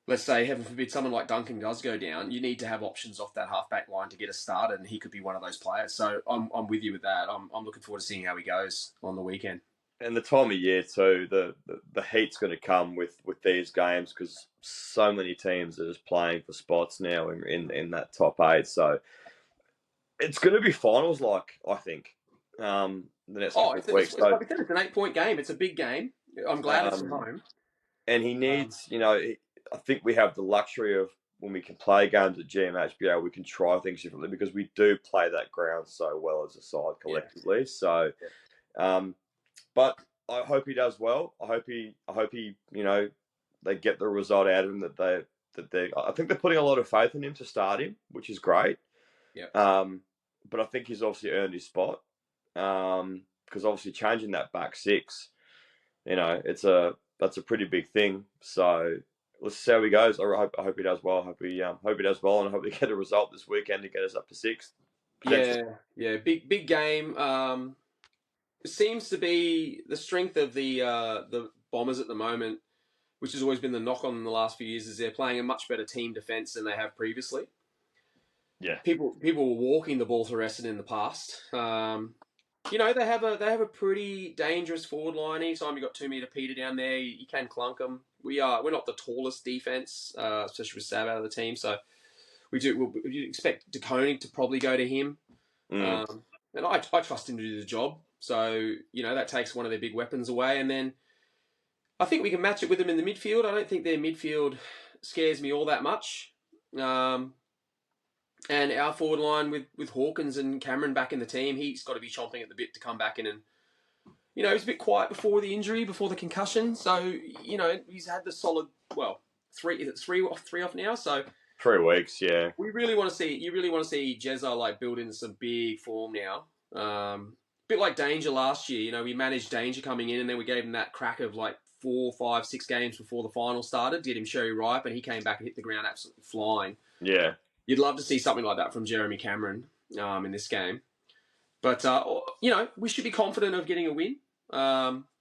let's say, heaven forbid, someone like Duncan does go down, you need to have options off that half-back line to get us started, and he could be one of those players. So I'm with you with that. I'm looking forward to seeing how he goes on the weekend. And the time of year too, the heat's going to come with these games because so many teams are just playing for spots now in that top 8. So it's going to be finals like, I think, the next couple of weeks. It's So like I said, it's an 8-point game. It's a big game. I'm glad it's at home. and he needs, I think we have the luxury of when we can play games at GMHBA, we can try things differently because we do play that ground so well as a side collectively. Yeah. So, but I hope he does well. I hope he, they get the result out of him I think they're putting a lot of faith in him to start him, which is great. Yeah. But I think he's obviously earned his spot. Because obviously changing that back six, that's a pretty big thing. So let's see how he goes. I hope he does well. I hope he does well, and I hope we get a result this weekend to get us up to 6th. Yeah, big game. It seems to be the strength of the Bombers at the moment, which has always been the knock on in the last few years, is they're playing a much better team defense than they have previously. Yeah, people were walking the ball to Essendon in the past. They have a pretty dangerous forward line. Anytime you got 2 meter Peter down there, you can clunk them. We're not the tallest defense, especially with Sav out of the team. So we'll expect De Koning to probably go to him, and I trust him to do the job. So that takes one of their big weapons away, and then I think we can match it with them in the midfield. I don't think their midfield scares me all that much. And our forward line with Hawkins and Cameron back in the team, he's got to be chomping at the bit to come back in and, he was a bit quiet before the injury, before the concussion. So, he's had the solid, three off now. So 3 weeks, yeah. You really want to see Jezza build in some big form now. Bit like Danger last year. We managed Danger coming in and then we gave him that crack of 4, 5, 6 games before the final started, did him sherry ripe, and he came back and hit the ground absolutely flying. Yeah. You'd love to see something like that from Jeremy Cameron in this game. But, we should be confident of getting a win.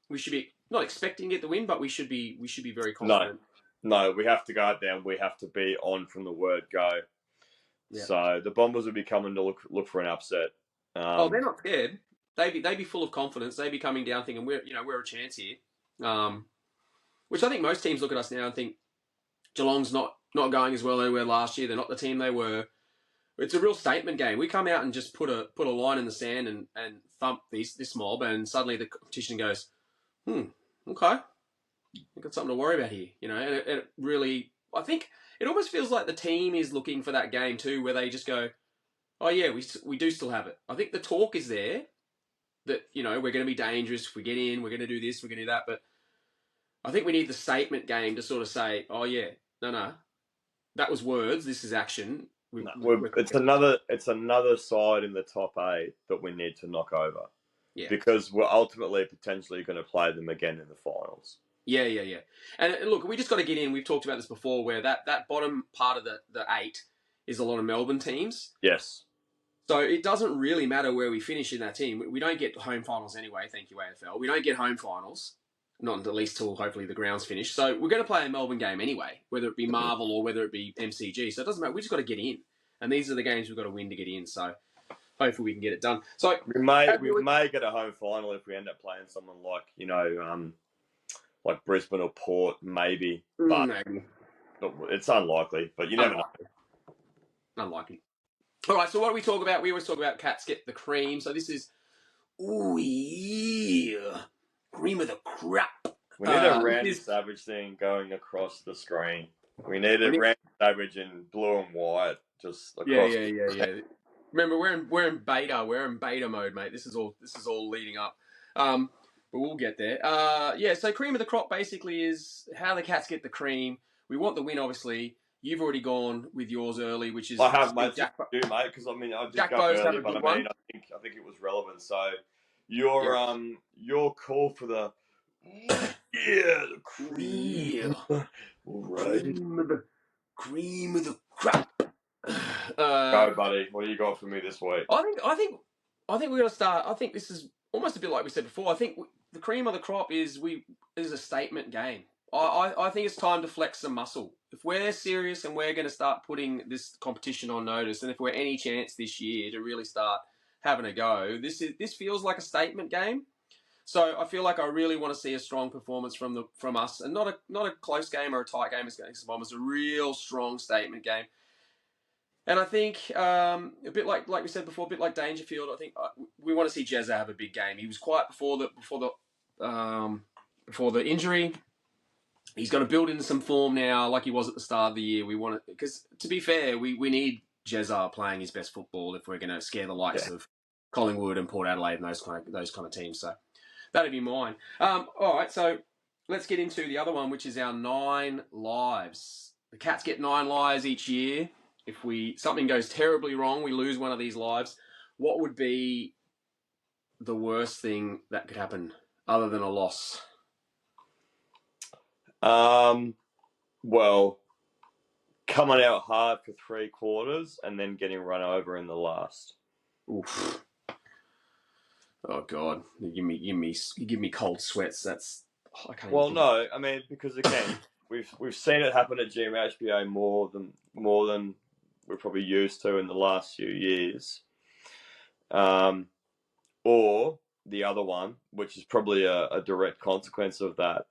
We should be not expecting to get the win, but we should be very confident. No, we have to go out there and we have to be on from the word go. Yeah. So the Bombers will be coming to look for an upset. They're not scared. They'd be full of confidence. They'd be coming down thinking we're a chance here. Which I think most teams look at us now and think Geelong's not going as well as they were last year. They're not the team they were. It's a real statement game. We come out and just put a line in the sand and thump this mob, and suddenly the competition goes, Okay. We've got something to worry about here, you know, and it really, I think it almost feels like the team is looking for that game too, where they just go, oh yeah, we do still have it. I think the talk is there that, you know, we're going to be dangerous if we get in, we're going to do this, we're going to do that, but I think we need the statement game to sort of say, oh yeah, no, that was words, this is action. It's another side in the top 8 that we need to knock over. Yeah. Because we're ultimately potentially going to play them again in the finals. Yeah. And look, we just got to get in. We've talked about this before, where that bottom part of the 8 is a lot of Melbourne teams. Yes. So it doesn't really matter where we finish in that team. We don't get home finals anyway, thank you, AFL. We don't get home finals, not at least till hopefully the ground's finished. So we're going to play a Melbourne game anyway, whether it be Marvel or whether it be MCG. So it doesn't matter. We just got to get in. And these are the games we've got to win to get in. So hopefully we can get it done. So we may get a home final if we end up playing someone like, you know, like Brisbane or Port, maybe. But maybe. It's unlikely, but you never know. Unlikely. All right, so what do we talk about? We always talk about cats get the cream. So this is, ooh, yeah, cream of the crop. We need a Randy Savage thing going across the screen. We need a Randy Savage in blue and white, just across. Yeah. Remember, we're in beta. We're in beta mode, mate. This is all leading up. But we'll get there. So cream of the crop basically is how the cats get the cream. We want the win, obviously. You've already gone with yours early, which is I have, mate. Mate, because I mean I did go early, but I mean I think it was relevant. So your call for the the cream, cream of the crop. Go, buddy. What do you got for me this week? I think we're going to start. I think this is almost a bit like we said before. I think the cream of the crop is a statement game. I think it's time to flex some muscle. If we're serious and we're going to start putting this competition on notice, and if we're any chance this year to really start having a go, this feels like a statement game. So I feel like I really want to see a strong performance from us, and not a close game or a tight game against the Bombers. A real strong statement game. And I think a bit like we said before, a bit like Dangerfield. I think we want to see Jezza have a big game. He was quiet before the injury. He's got to build into some form now, like he was at the start of the year. We want it because, to be fair, we need Jezza playing his best football if we're going to scare the likes of Collingwood and Port Adelaide and those kind of teams. So that'd be mine. All right, so let's get into the other one, which is our 9 lives. The Cats get 9 lives each year. If something goes terribly wrong, we lose one of these lives. What would be the worst thing that could happen other than a loss? Well, coming out hard for 3 quarters and then getting run over in the last. Oof. Oh God, you give me cold sweats. I can't. Well, no, I mean because again, we've seen it happen at GMHBA more than we're probably used to in the last few years. Or the other one, which is probably a direct consequence of that,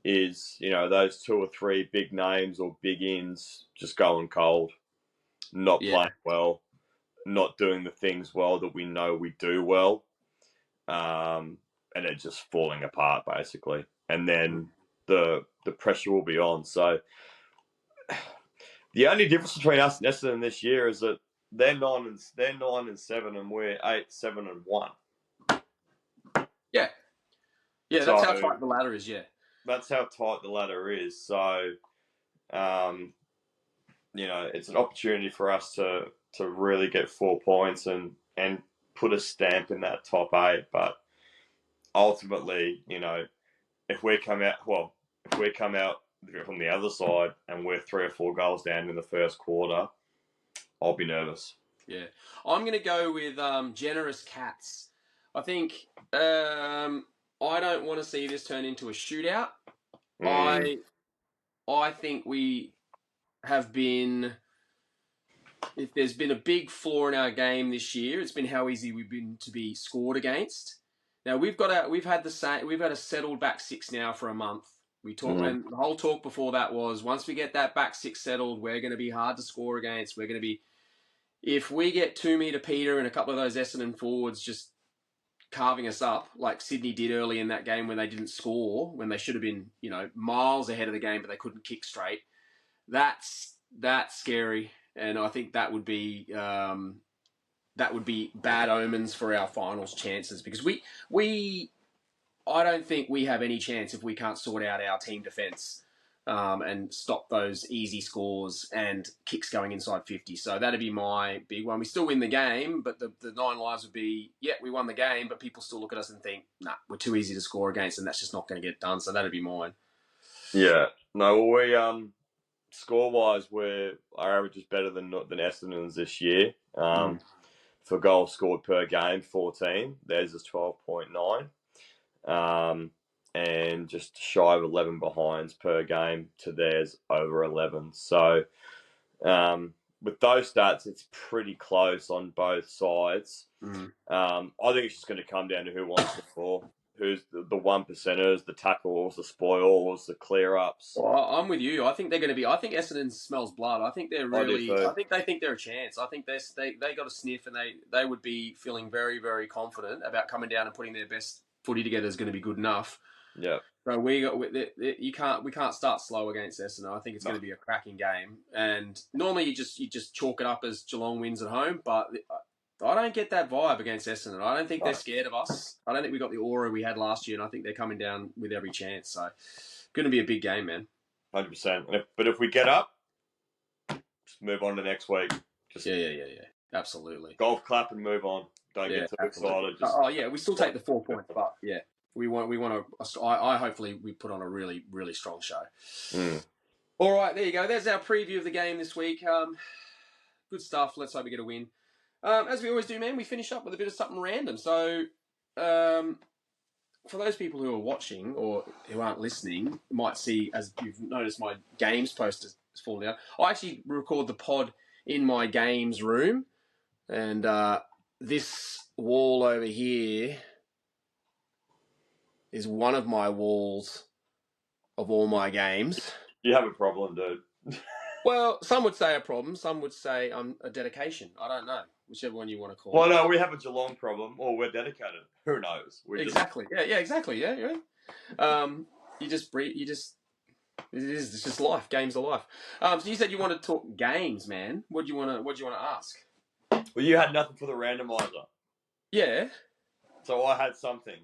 is, you know, those 2 or 3 big names or big ins just going cold, not playing well, not doing the things well that we know we do well, and it just falling apart basically. And then the pressure will be on. So the only difference between us and Essendon this year is that they're 9 and 7, and we're 8, 7 and 1. Yeah, that's how tight the ladder is. Yeah, that's how tight the ladder is. So, you know, it's an opportunity for us to really get 4 points and put a stamp in that top 8. But ultimately, you know, if we come out from the other side and we're 3 or 4 goals down in the first quarter, I'll be nervous. Yeah, I'm going to go with generous Cats. I think I don't want to see this turn into a shootout. I think we have been. If there's been a big flaw in our game this year, it's been how easy we've been to be scored against. Now we've had a settled back 6 now for a month. We talked, and the whole talk before that was once we get that back 6 settled, we're going to be hard to score against. We're going to be, if we get 2 meter Peter and a couple of those Essendon forwards just carving us up like Sydney did early in that game when they didn't score, when they should have been, miles ahead of the game, but they couldn't kick straight. That's scary, and I think that would be bad omens for our finals chances, because I don't think we have any chance if we can't sort out our team defence and stop those easy scores and kicks going inside 50. So that'd be my big one. We still win the game, but the 9 lives would be, we won the game, but people still look at us and think, nah, we're too easy to score against, and that's just not going to get done. So that'd be mine. Yeah. No, we score-wise, our average is better than Essendon's this year. For goals scored per game, 14. Theirs is 12.9. And just shy of 11 behinds per game to theirs over 11. So with those stats, it's pretty close on both sides. I think it's just going to come down to who wants the ball, who's the one percenters, the tackles, the spoils, the clear ups. Well, I'm with you. I think they're going to be. I think Essendon smells blood. I think they're really. I think they think they're a chance. I think they got a sniff, and they would be feeling very, very confident about coming down and putting their best footy together is going to be good enough. Yeah. So we can't start slow against Essendon. I think it's going to be a cracking game. And normally you just chalk it up as Geelong wins at home, but I don't get that vibe against Essendon. I don't think they're scared of us. I don't think we got the aura we had last year, and I think they're coming down with every chance. So going to be a big game, man. 100%. But if we get up, just move on to next week. Yeah. Absolutely. Golf clap and move on. Don't get too excited. We still take the 4 points, but yeah. We want to. I hopefully we put on a really, really strong show. All right, there you go. There's our preview of the game this week. Good stuff. Let's hope we get a win. As we always do, man, we finish up with a bit of something random. So, for those people who are watching or who aren't listening, you might see, as you've noticed, my games poster has fallen down. I actually record the pod in my games room, and this wall over here is one of my walls of all my games. You have a problem, dude. Well, some would say a problem. Some would say a dedication. I don't know. Whichever one you want to call it. Well, no, we have a Geelong problem, or we're dedicated. Who knows? Exactly. Yeah, exactly. Yeah. You just breathe. It's just life. Games are life. So you said you want to talk games, man. What do you want to ask? Well, you had nothing for the randomizer. Yeah. So I had something.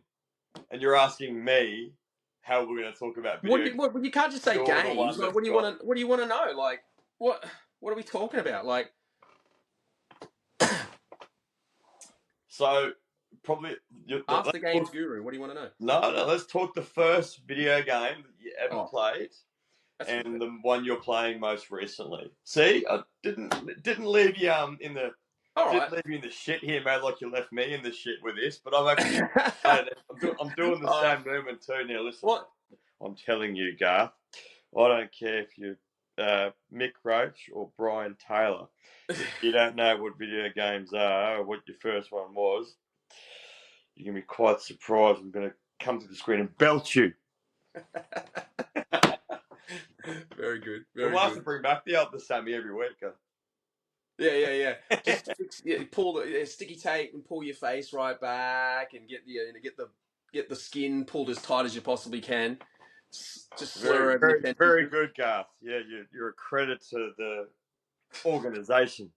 And you're asking me how we're going to talk about video. What, you can't just say games. Like, what do you want to know? Like, what are we talking about? Like, so probably ask the games guru. What do you want to know? No. Let's talk the first video game that you ever played, and the one you're playing most recently. See, I didn't leave you in the. Didn't leave you in the shit here, mate, like you left me in the shit with this. But I'm actually, I'm doing the same movement too now. Listen, what? I'm telling you, Garth, I don't care if you're Mick Roach or Brian Taylor. If you don't know what video games are or what your first one was, you're going to be quite surprised. I'm going to come to the screen and belt you. Very good. We'll have to bring back the Sammy every week. Yeah. Just pull the sticky tape and pull your face right back, and get the skin pulled as tight as you possibly can. Just very good, Garth. Yeah, you're a credit to the organisation.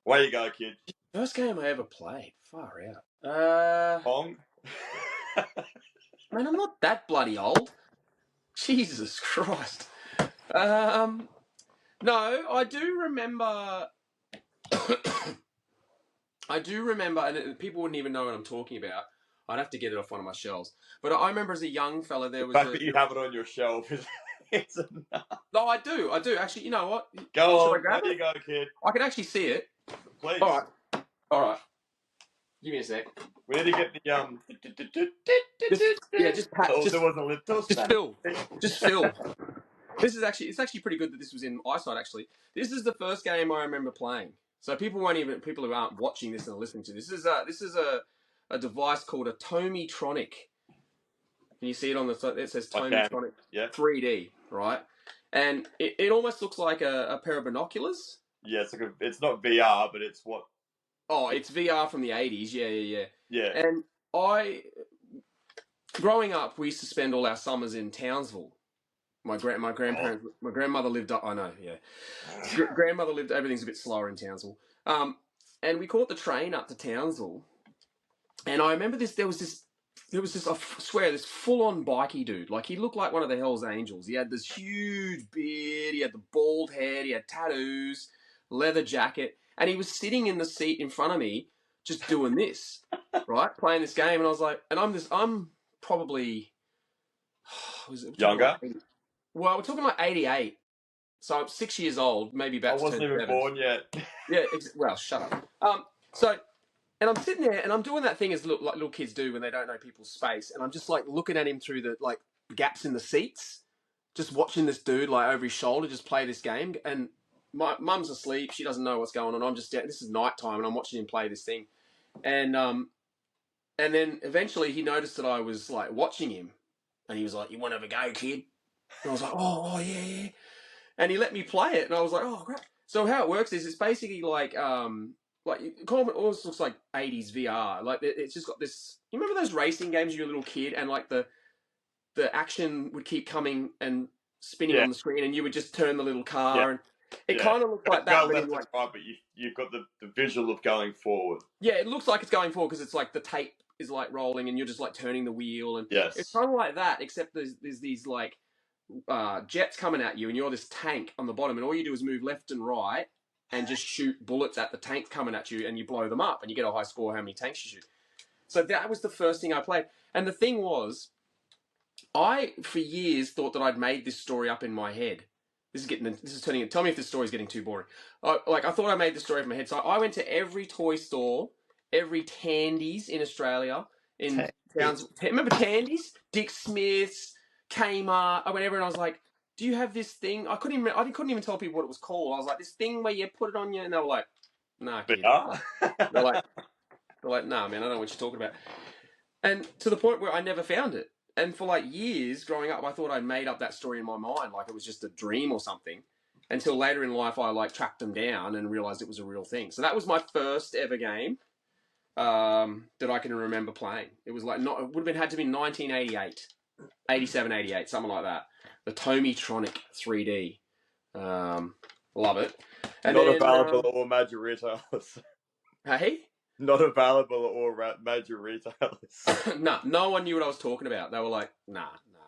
Way you go, kid. First game I ever played. Far out. Pong. Man, I'm not that bloody old. Jesus Christ. No, I do remember, and people wouldn't even know what I'm talking about. I'd have to get it off one of my shelves. But I remember as a young fella, there was the fact that you have it on your shelf is enough. No, I do. Actually, you know what? Go on, there you go, kid. I can actually see it. Please. All right. Give me a sec. We need to get the just pat. There wasn't a lip toss. Just fill. It's actually pretty good that this was in eyesight. Actually, this is the first game I remember playing. So people who aren't watching this and listening to this is a device called a Tomitronic. Can you see it on the? It says Tomitronic 3D, right? And it almost looks like a pair of binoculars. Yeah, it's not VR, but it's what Oh, it's VR from the 80s. Yeah, yeah, yeah. Yeah. And I, growing up, we used to spend all our summers in Townsville. My Oh. grandparents, my grandmother lived up. I know, yeah. Grandmother lived. Everything's a bit slower in Townsville. Um, and we caught the train up to Townsville, and I remember this. There was this. I swear, this full-on bikey dude. Like he looked like one of the Hell's Angels. He had this huge beard. He had the bald head. He had tattoos, leather jacket, and he was sitting in the seat in front of me, just doing this, right, playing this game. And I was like, and I'm probably, was it, we're talking like, Younger? well, we're talking like 88. So I'm 6 years old, maybe I about to wasn't turn even 7. born yet. Yeah, well, shut up. So, and I'm sitting there and I'm doing that thing as little kids do when they don't know people's space. And I'm just like looking at him through the like gaps in the seats, just watching this dude like over his shoulder just play this game. And my mum's asleep. She doesn't know what's going on. I'm just, this is nighttime and I'm watching him play this thing. And then eventually he noticed that I was like watching him and he was like, "You want to have a go, kid?" And I was like, oh yeah, yeah. And he let me play it, and I was like, "Oh, great!" So how it works is it's basically like it almost looks like 80s VR. Like it's just got this. You remember those racing games when you were a little kid, and like the action would keep coming and spinning Yeah, on the screen, and you would just turn the little yeah, car, and it yeah. kind of looked like that, Go but in left and like right, but you've got the visual of going forward. yeah, it looks like it's going forward because it's like the tape is like rolling, and you're just like turning the wheel, and it's Yes. kind of like that, except there's these like jets coming at you, and you're this tank on the bottom, and all you do is move left and right and just shoot bullets at the tank coming at you, and you blow them up, and you get a high score how many tanks you shoot. So that was the first thing I played, and the thing was, I for years thought that I'd made this story up in my head. This is turning. Tell me if this story is getting too boring. I thought I made the story up in my head, so I went to every toy store, every Tandy's in Australia, in towns. Remember Tandy's, Dick Smith's, Kmart. I went everywhere and I was like, "Do you have this thing?" I couldn't even tell people what it was called. I was like, "This thing where you put it on you," and they were like, "Nah, kid." VR. They're like, "Nah, man, I don't know what you're talking about." And to the point where I never found it. And for like years growing up, I thought I'd made up that story in my mind, like it was just a dream or something. Until later in life, I like tracked them down and realized it was a real thing. So that was my first ever game that I can remember playing. It was like not. It would have been had to be 1988, 87, 88, something like that. The Tomitronic 3D. Love it. And Not then, available at all major retailers. hey, Not available at all major retailers. no one knew what I was talking about. They were like, nah.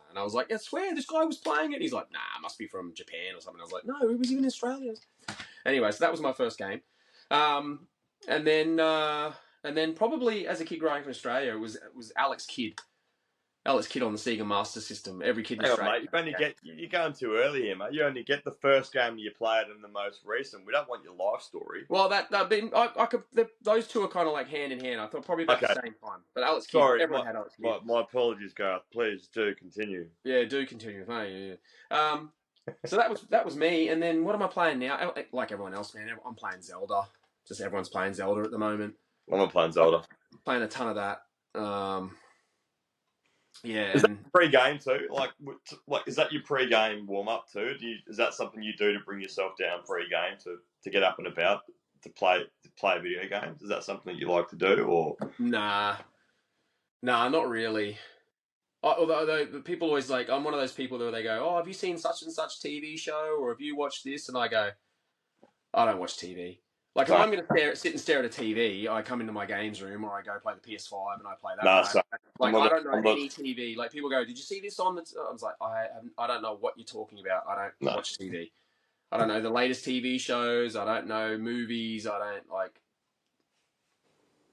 And I was like, I swear, this guy was playing it. He's like, nah, it must be from Japan or something. I was like, no, he was even in Australia. Anyway, so that was my first game. Um, and then probably as a kid growing up in Australia, it was Alex Kidd. Alex Kidd on the Sega Master System. Every kid in Hang on, Australia. mate. You're going too early here, mate. You only get the first game you played and the most recent. We don't want your life story. Well, I could. Those two are kind of like hand in hand. I thought probably about the Okay. same time. But Alex Kidd, Sorry, everyone had Alex Kidd. my apologies, Garth. Please do continue. Yeah, do continue. Yeah. So that was me. And then what am I playing now? Like everyone else, man. I'm playing Zelda. Just everyone's playing Zelda at the moment. I'm not playing Zelda. Playing a ton of that. Yeah. Is that pre-game too? Like, is that your pre-game warm-up too? Is that something you do to bring yourself down pre-game to get up and about to play video games? Is that something that you like to do, or Nah, not really. Although people always like, I'm one of those people that they go, "Oh, have you seen such and such TV show, or have you watched this?" And I go, "I don't watch TV." Like if no? I'm going to sit and stare at a TV, I come into my games room or I go play the PS5 and I play that. No, so Like I don't know I'm not. any TV. Like people go, "Did you see this on the?" I was like, I don't know what you're talking about. I don't No. watch TV. I don't know the latest TV shows. I don't know movies. I don't like.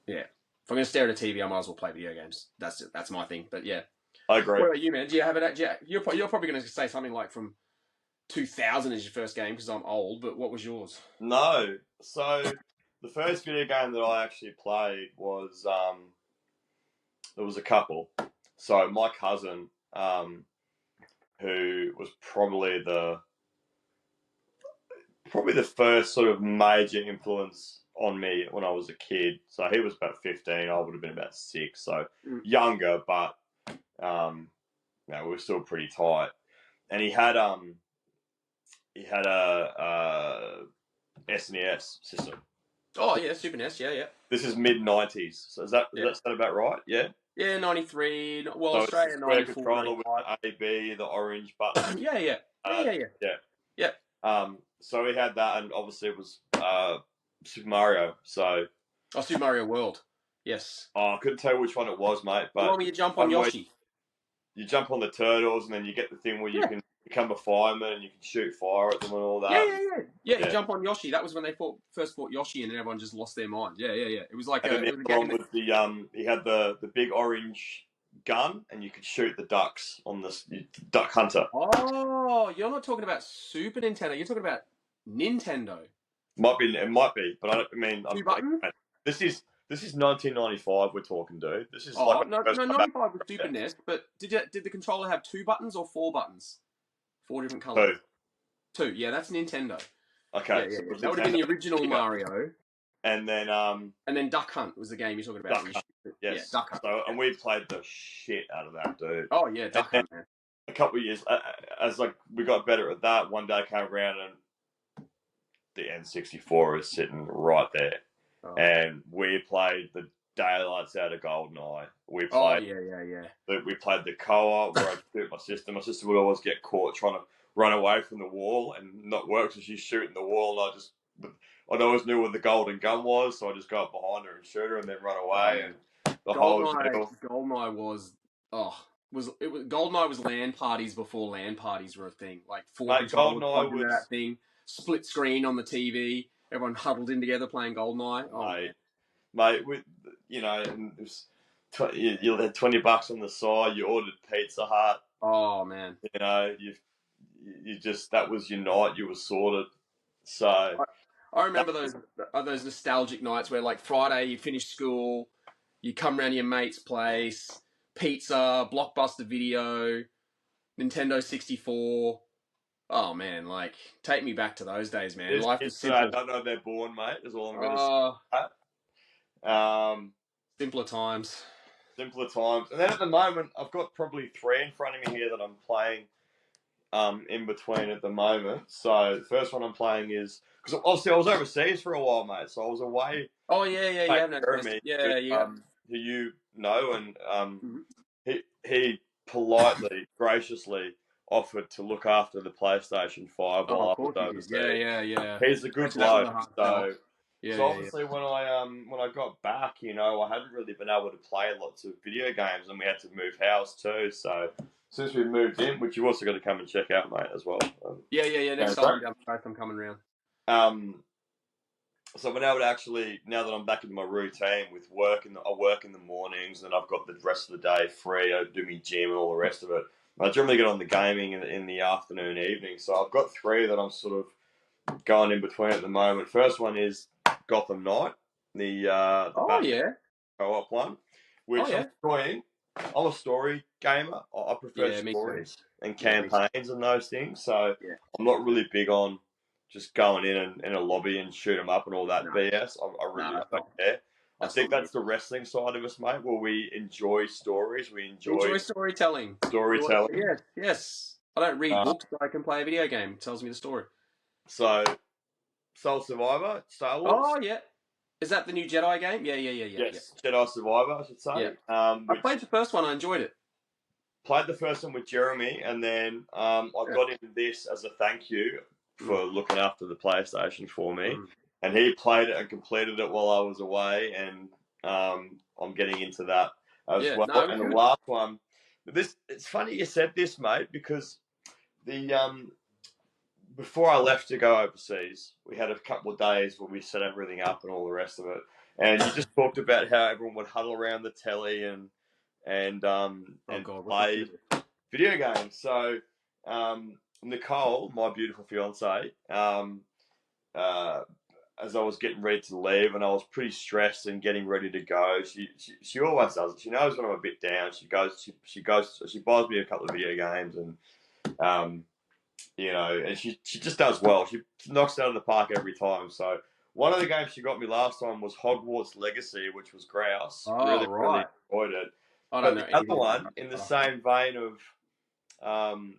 Yeah, if I'm going to stare at a TV, I might as well play video games. That's it. That's my thing. But yeah, I agree. what about you, man? Do you have it? You're probably going to say something like from 2000 as your first game because I'm old. But what was yours? No. So the first video game that I actually played was there was a couple. So my cousin, who was probably the first sort of major influence on me when I was a kid. So he was about 15. I would have been about 6. So younger, but we were still pretty tight. And he had a SNES system. Oh yeah, Super NES. Yeah, yeah, This is mid-90s. So is that yeah, about right? Yeah. yeah. 93. Well, So it's the Australia square 94, controller with 95. the A, B, the orange button. Yeah, yeah, yeah, yeah, yeah, Yeah. yeah. So we had that, and obviously it was Super Mario. So Oh, Super Mario World. Yes. I couldn't tell you which one it was, mate. The one But where you jump on one where Yoshi. you jump on the turtles, and then you get the thing where you Yeah. can become a fireman and you can shoot fire at them and all Yeah, that. yeah, yeah. Yeah, you Yeah. jump on Yoshi. That was when they first fought Yoshi, and everyone just lost their mind. Yeah, yeah, yeah. It was like And then it the was a other game one that. was he had the big orange gun, and you could shoot the ducks on this duck hunter. Oh, you're not talking about Super Nintendo. You're talking about Nintendo. It might be, but I mean, Two buttons. this is 1995. We're talking, dude. This is like Oh when no, I first no, come back. 95 was Super NES. But did the controller have 2 buttons or 4 buttons? 4 different colors. Two. 2. Yeah, that's Nintendo. Yeah, Okay, yeah, so it yeah. was That would have been Nintendo the original bigger, Mario. and then And then Duck Hunt was the game you're talking about. Duck Where you Hunt. shoot it. Yeah, Yes. Duck Hunt. So Yeah. and we played the shit out of that, dude. Oh yeah, And Duck then Hunt, man. a couple of years, as like we got better at that, one day came around and the N64 is sitting right there, Oh, and we played the daylights out of GoldenEye. oh yeah, yeah, yeah. We played the co-op where I'd shoot my sister. My sister would always get caught trying to run away from the wall and not work, so she's shooting the wall, and I always knew where the golden gun was, so I just go up behind her and shoot her, and then run Oh away, man. and the whole Goldeneye, deal. Goldeneye was Goldeneye was LAN parties before LAN parties were a thing. Like 4 controllers GoldenEye plugged into was, that thing, split screen on the TV, everyone huddled in together playing Goldeneye. Oh mate, man. with and it was you had $20 on the side. You ordered Pizza Hut. Oh man. You know, you just that was your night. You were sorted. So I remember that, those nostalgic nights where like Friday you finish school, you come round to your mate's place, pizza, Blockbuster Video, Nintendo 64. Oh man, like take me back to those days, man. there's Life kids was today simple. don't know they're born, mate. Is all I'm going to Uh, say. simpler times. Simpler times. And then at the moment, I've got probably three in front of me here that I'm playing in between at the moment. So the first one I'm playing is because obviously I was overseas for a while, mate. So I was away. Oh yeah, yeah, you Mate have no Jeremy, Yeah, yeah. who you know, and Mhm. he politely, graciously offered to look after the PlayStation 5 Oh, while of I was course you did. Yeah, overseas. yeah, yeah. He's a good Imagine that was bloke. a hard sell. So Yeah, so yeah, yeah. obviously when I got back, you know, I hadn't really been able to play lots of video games, and we had to move house too. So since we moved in, which you also got to come and check out, mate, as well. Yeah, yeah, yeah. Next time I'm down the coast, I'm coming round. So I've been able to actually, now that I'm back in my routine with work, I work in the mornings, and I've got the rest of the day free. I do my gym and all the rest of it. I generally get on the gaming in the afternoon, evening. So I've got three that I'm sort of going in between at the moment. First one is Gotham Knight, the Oh Batman yeah. co-op one, Oh which I'm yeah. enjoying. I'm a story gamer. I prefer Yeah, me too. stories and Yeah, me too. campaigns and those things. So Yeah. I'm not really big on just going in a lobby and shoot them up and all that No, BS. I no, really that's don't not. care. I That's think not me. that's the wrestling side of us, mate, where we enjoy stories, we enjoy Enjoy storytelling. storytelling. Yes, yes. I don't read Uh, books, but I can play a video game. It tells me the story. so, Soul Survivor, Star Wars. Oh yeah. Is that the new Jedi game? Yeah, yeah, yeah, yeah, yeah. Yes, Jedi Survivor, I should Yeah. say. I Which played the first one. I enjoyed it. played the first one with Jeremy, and then I Yeah. got into this as a thank you Mm, for looking after the PlayStation for me. mm. And he played it and completed it while I was away, and I'm getting into that as Yeah. well. No, it was And the good. last one, it's funny you said this, mate, because the before I left to go overseas, we had a couple of days where we set everything up and all the rest of it. And you just talked about how everyone would huddle around the telly Oh and God, what's this play video? video games. So Nicole, my beautiful fiance, uh, as I was getting ready to leave and I was pretty stressed and getting ready to go, she always does it. She knows when I'm a bit down. She buys me a couple of video games and and she just does well. She knocks it out of the park every time. So one of the games she got me last time was Hogwarts Legacy, which was grouse. Oh Really, really right. enjoyed it. I don't But know the other anything about one, in the that. same vein of um,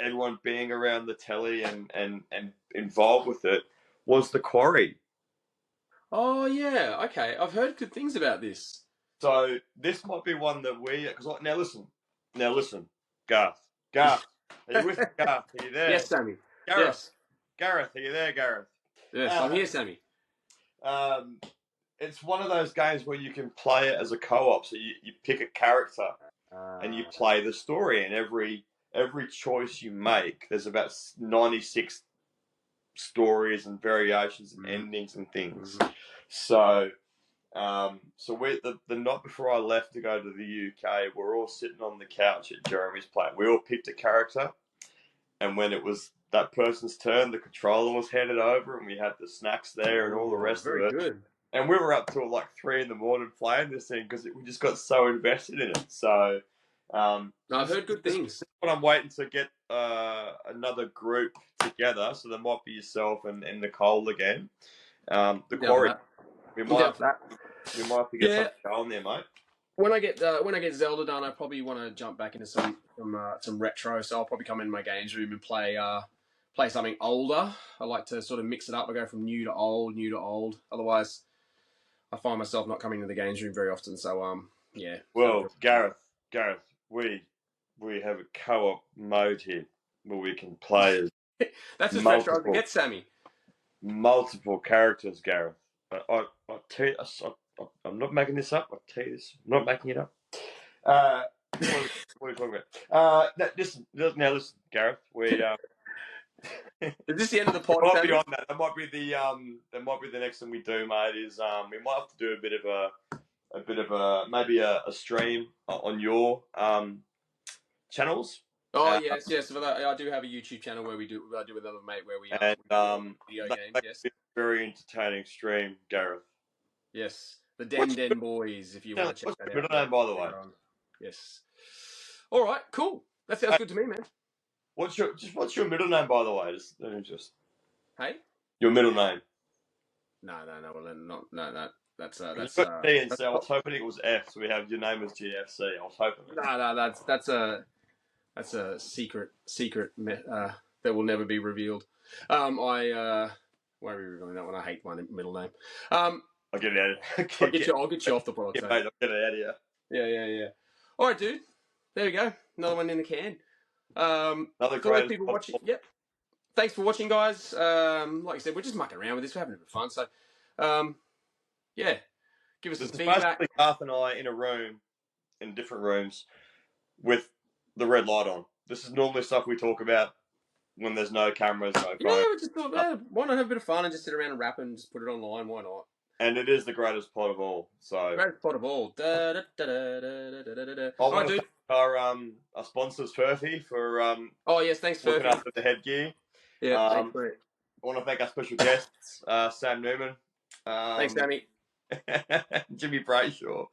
everyone being around the telly and involved with it, was The Quarry. Oh yeah, okay. I've heard good things about this. So this might be one that because now listen, Garth, are you with me, Garth? Are you there, Yes, Sammy. Gareth? Yes, Gareth, are you there, Gareth? yes. I'm Uh, here, Sammy. um, it's one of those games where you can play it as a co-op. So you pick a character and you play the story, and every choice you make, there's about 96 stories and variations and Mm-hmm. endings and things. Mm-hmm. So we the night before I left to go to the UK, we're all sitting on the couch at Jeremy's place. We all picked a character, and when it was that person's turn, the controller was handed over, and we had the snacks there and all the Oh, rest of very it. good. And we were up till like 3 in the morning playing this thing because we just got so invested in it. So, No, I've heard good things. what I'm waiting to get another group together. So there might be yourself and Nicole again. The I'm down for quarry. that. We I'm might down have for that. to get Yeah. something going there, mate. When I get Zelda done, I probably want to jump back into some retro. So I'll probably come in my games room and play something older. I like to sort of mix it up. I go from new to old, new to old. Otherwise, I find myself not coming to the games room very often. So yeah. Well, Gareth, we have a co-op mode here where we can play as That's as retro as it multiple gets, Sammy. multiple characters, Gareth. I tell you, I'm not making this up. I tell you this, I'm not making it up. What are we talking about? Listen, Gareth. Is this the end of the We pod, might be Sammy? on that. That might be the next thing we do, mate. Is we might have to do a bit of a maybe a stream on your channels. Oh yes, yes. For that, I do have a YouTube channel where I do with another mate where And we do video that games. makes Yes, it a very entertaining stream, Gareth. yes. The What's Den Boys, if you want to check what's that your out. middle name, by the way? Yes. All right, cool. That sounds Hey, good to me, man. what's your middle name, by the way? Just Hey. your middle name. No, well, not no. That's You've got T and C. I was hoping it was F, so we have your name as GFC. I was hoping. no. That's a secret that will never be revealed. I won't be revealing that one. I hate my middle name. I'll get it out of I'll get you off the product. yeah, mate, I'll get it out of here. Yeah. All right, dude. There we go. Another one in the can. Another For those great. people watching, yep. Thanks for watching, guys. Like I said, we're just mucking around with this. We're having a bit of fun. So, yeah, give us some There's feedback. basically Garth and I in a room, in different rooms, with the red light on. This is normally stuff we talk about when there's no cameras, no Yeah, phone. we just thought, why not have a bit of fun and just sit around and rap and just put it online? Why not? And it is the greatest pod of all. So Greatest pot of all. I All right, want to dude. thank our sponsors, Furphy, for Oh yes, thanks, looking Furphy. after the headgear. Yeah, thanks, mate. I want to thank our special guests, Sam Newman, Thanks, Sammy. Jimmy Brayshaw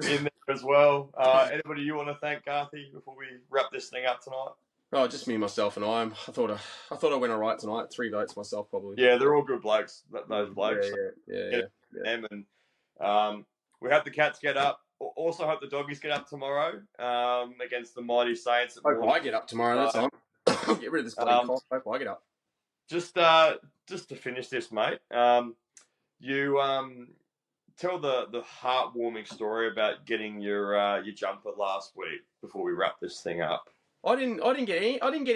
in there as well. Anybody you want to thank, Garthy, before we wrap this thing up tonight? Oh, just me, myself, and I. I thought I went all right tonight. 3 votes myself, probably. Yeah, they're all good blokes. Those blokes. Yeah. Them and we hope the Cats get up. Also, hope the Doggies get up tomorrow against the mighty Saints. Hope I get up tomorrow. That's on. Get rid of this bloody cough. Hope I get up. Just to finish this, mate. You tell the heartwarming story about getting your jumper last week before we wrap this thing up. I didn't get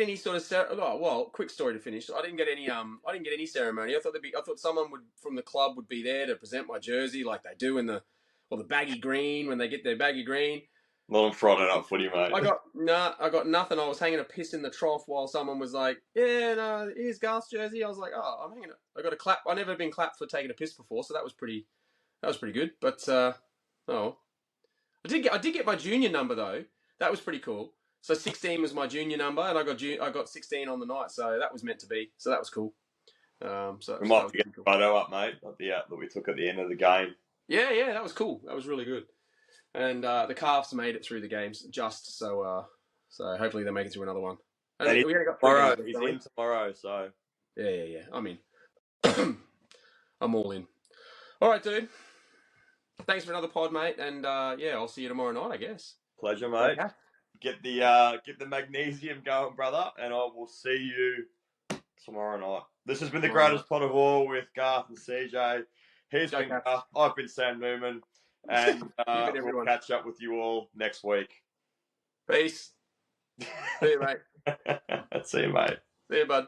any sort of quick story to finish. I didn't get any ceremony. I thought someone from the club would be there to present my jersey like they do in the baggy green when they get their baggy green. Not on Friday night footy, mate. I got nothing. I was hanging a piss in the trough while someone was like, "Yeah, no, here's Garth's jersey." I was like, "Oh, I'm hanging it." I got a clap. I never been clapped for taking a piss before, so that was pretty good. But I did get my junior number though. That was pretty cool. So 16 was my junior number, and I got 16 on the night, so that was meant to be. So that was cool. We might have to get a photo up, mate, that we took at the end of the game. Yeah, that was cool. That was really good. And the Calves made it through the games just so hopefully they make it through another one. And he's in tomorrow, so yeah. I mean, I'm all in. All right, dude. Thanks for another pod, mate, and I'll see you tomorrow night, I guess. Pleasure, mate. Okay. Get the magnesium going, brother, and I will see you tomorrow night. This has been the greatest pod of all with Garth and CJ. He's Go been Cats. Gar. I've been Sam Newman, and Keep it, we'll everyone. catch up with you all next week. Peace. See you, mate. See you, mate. See you, bud.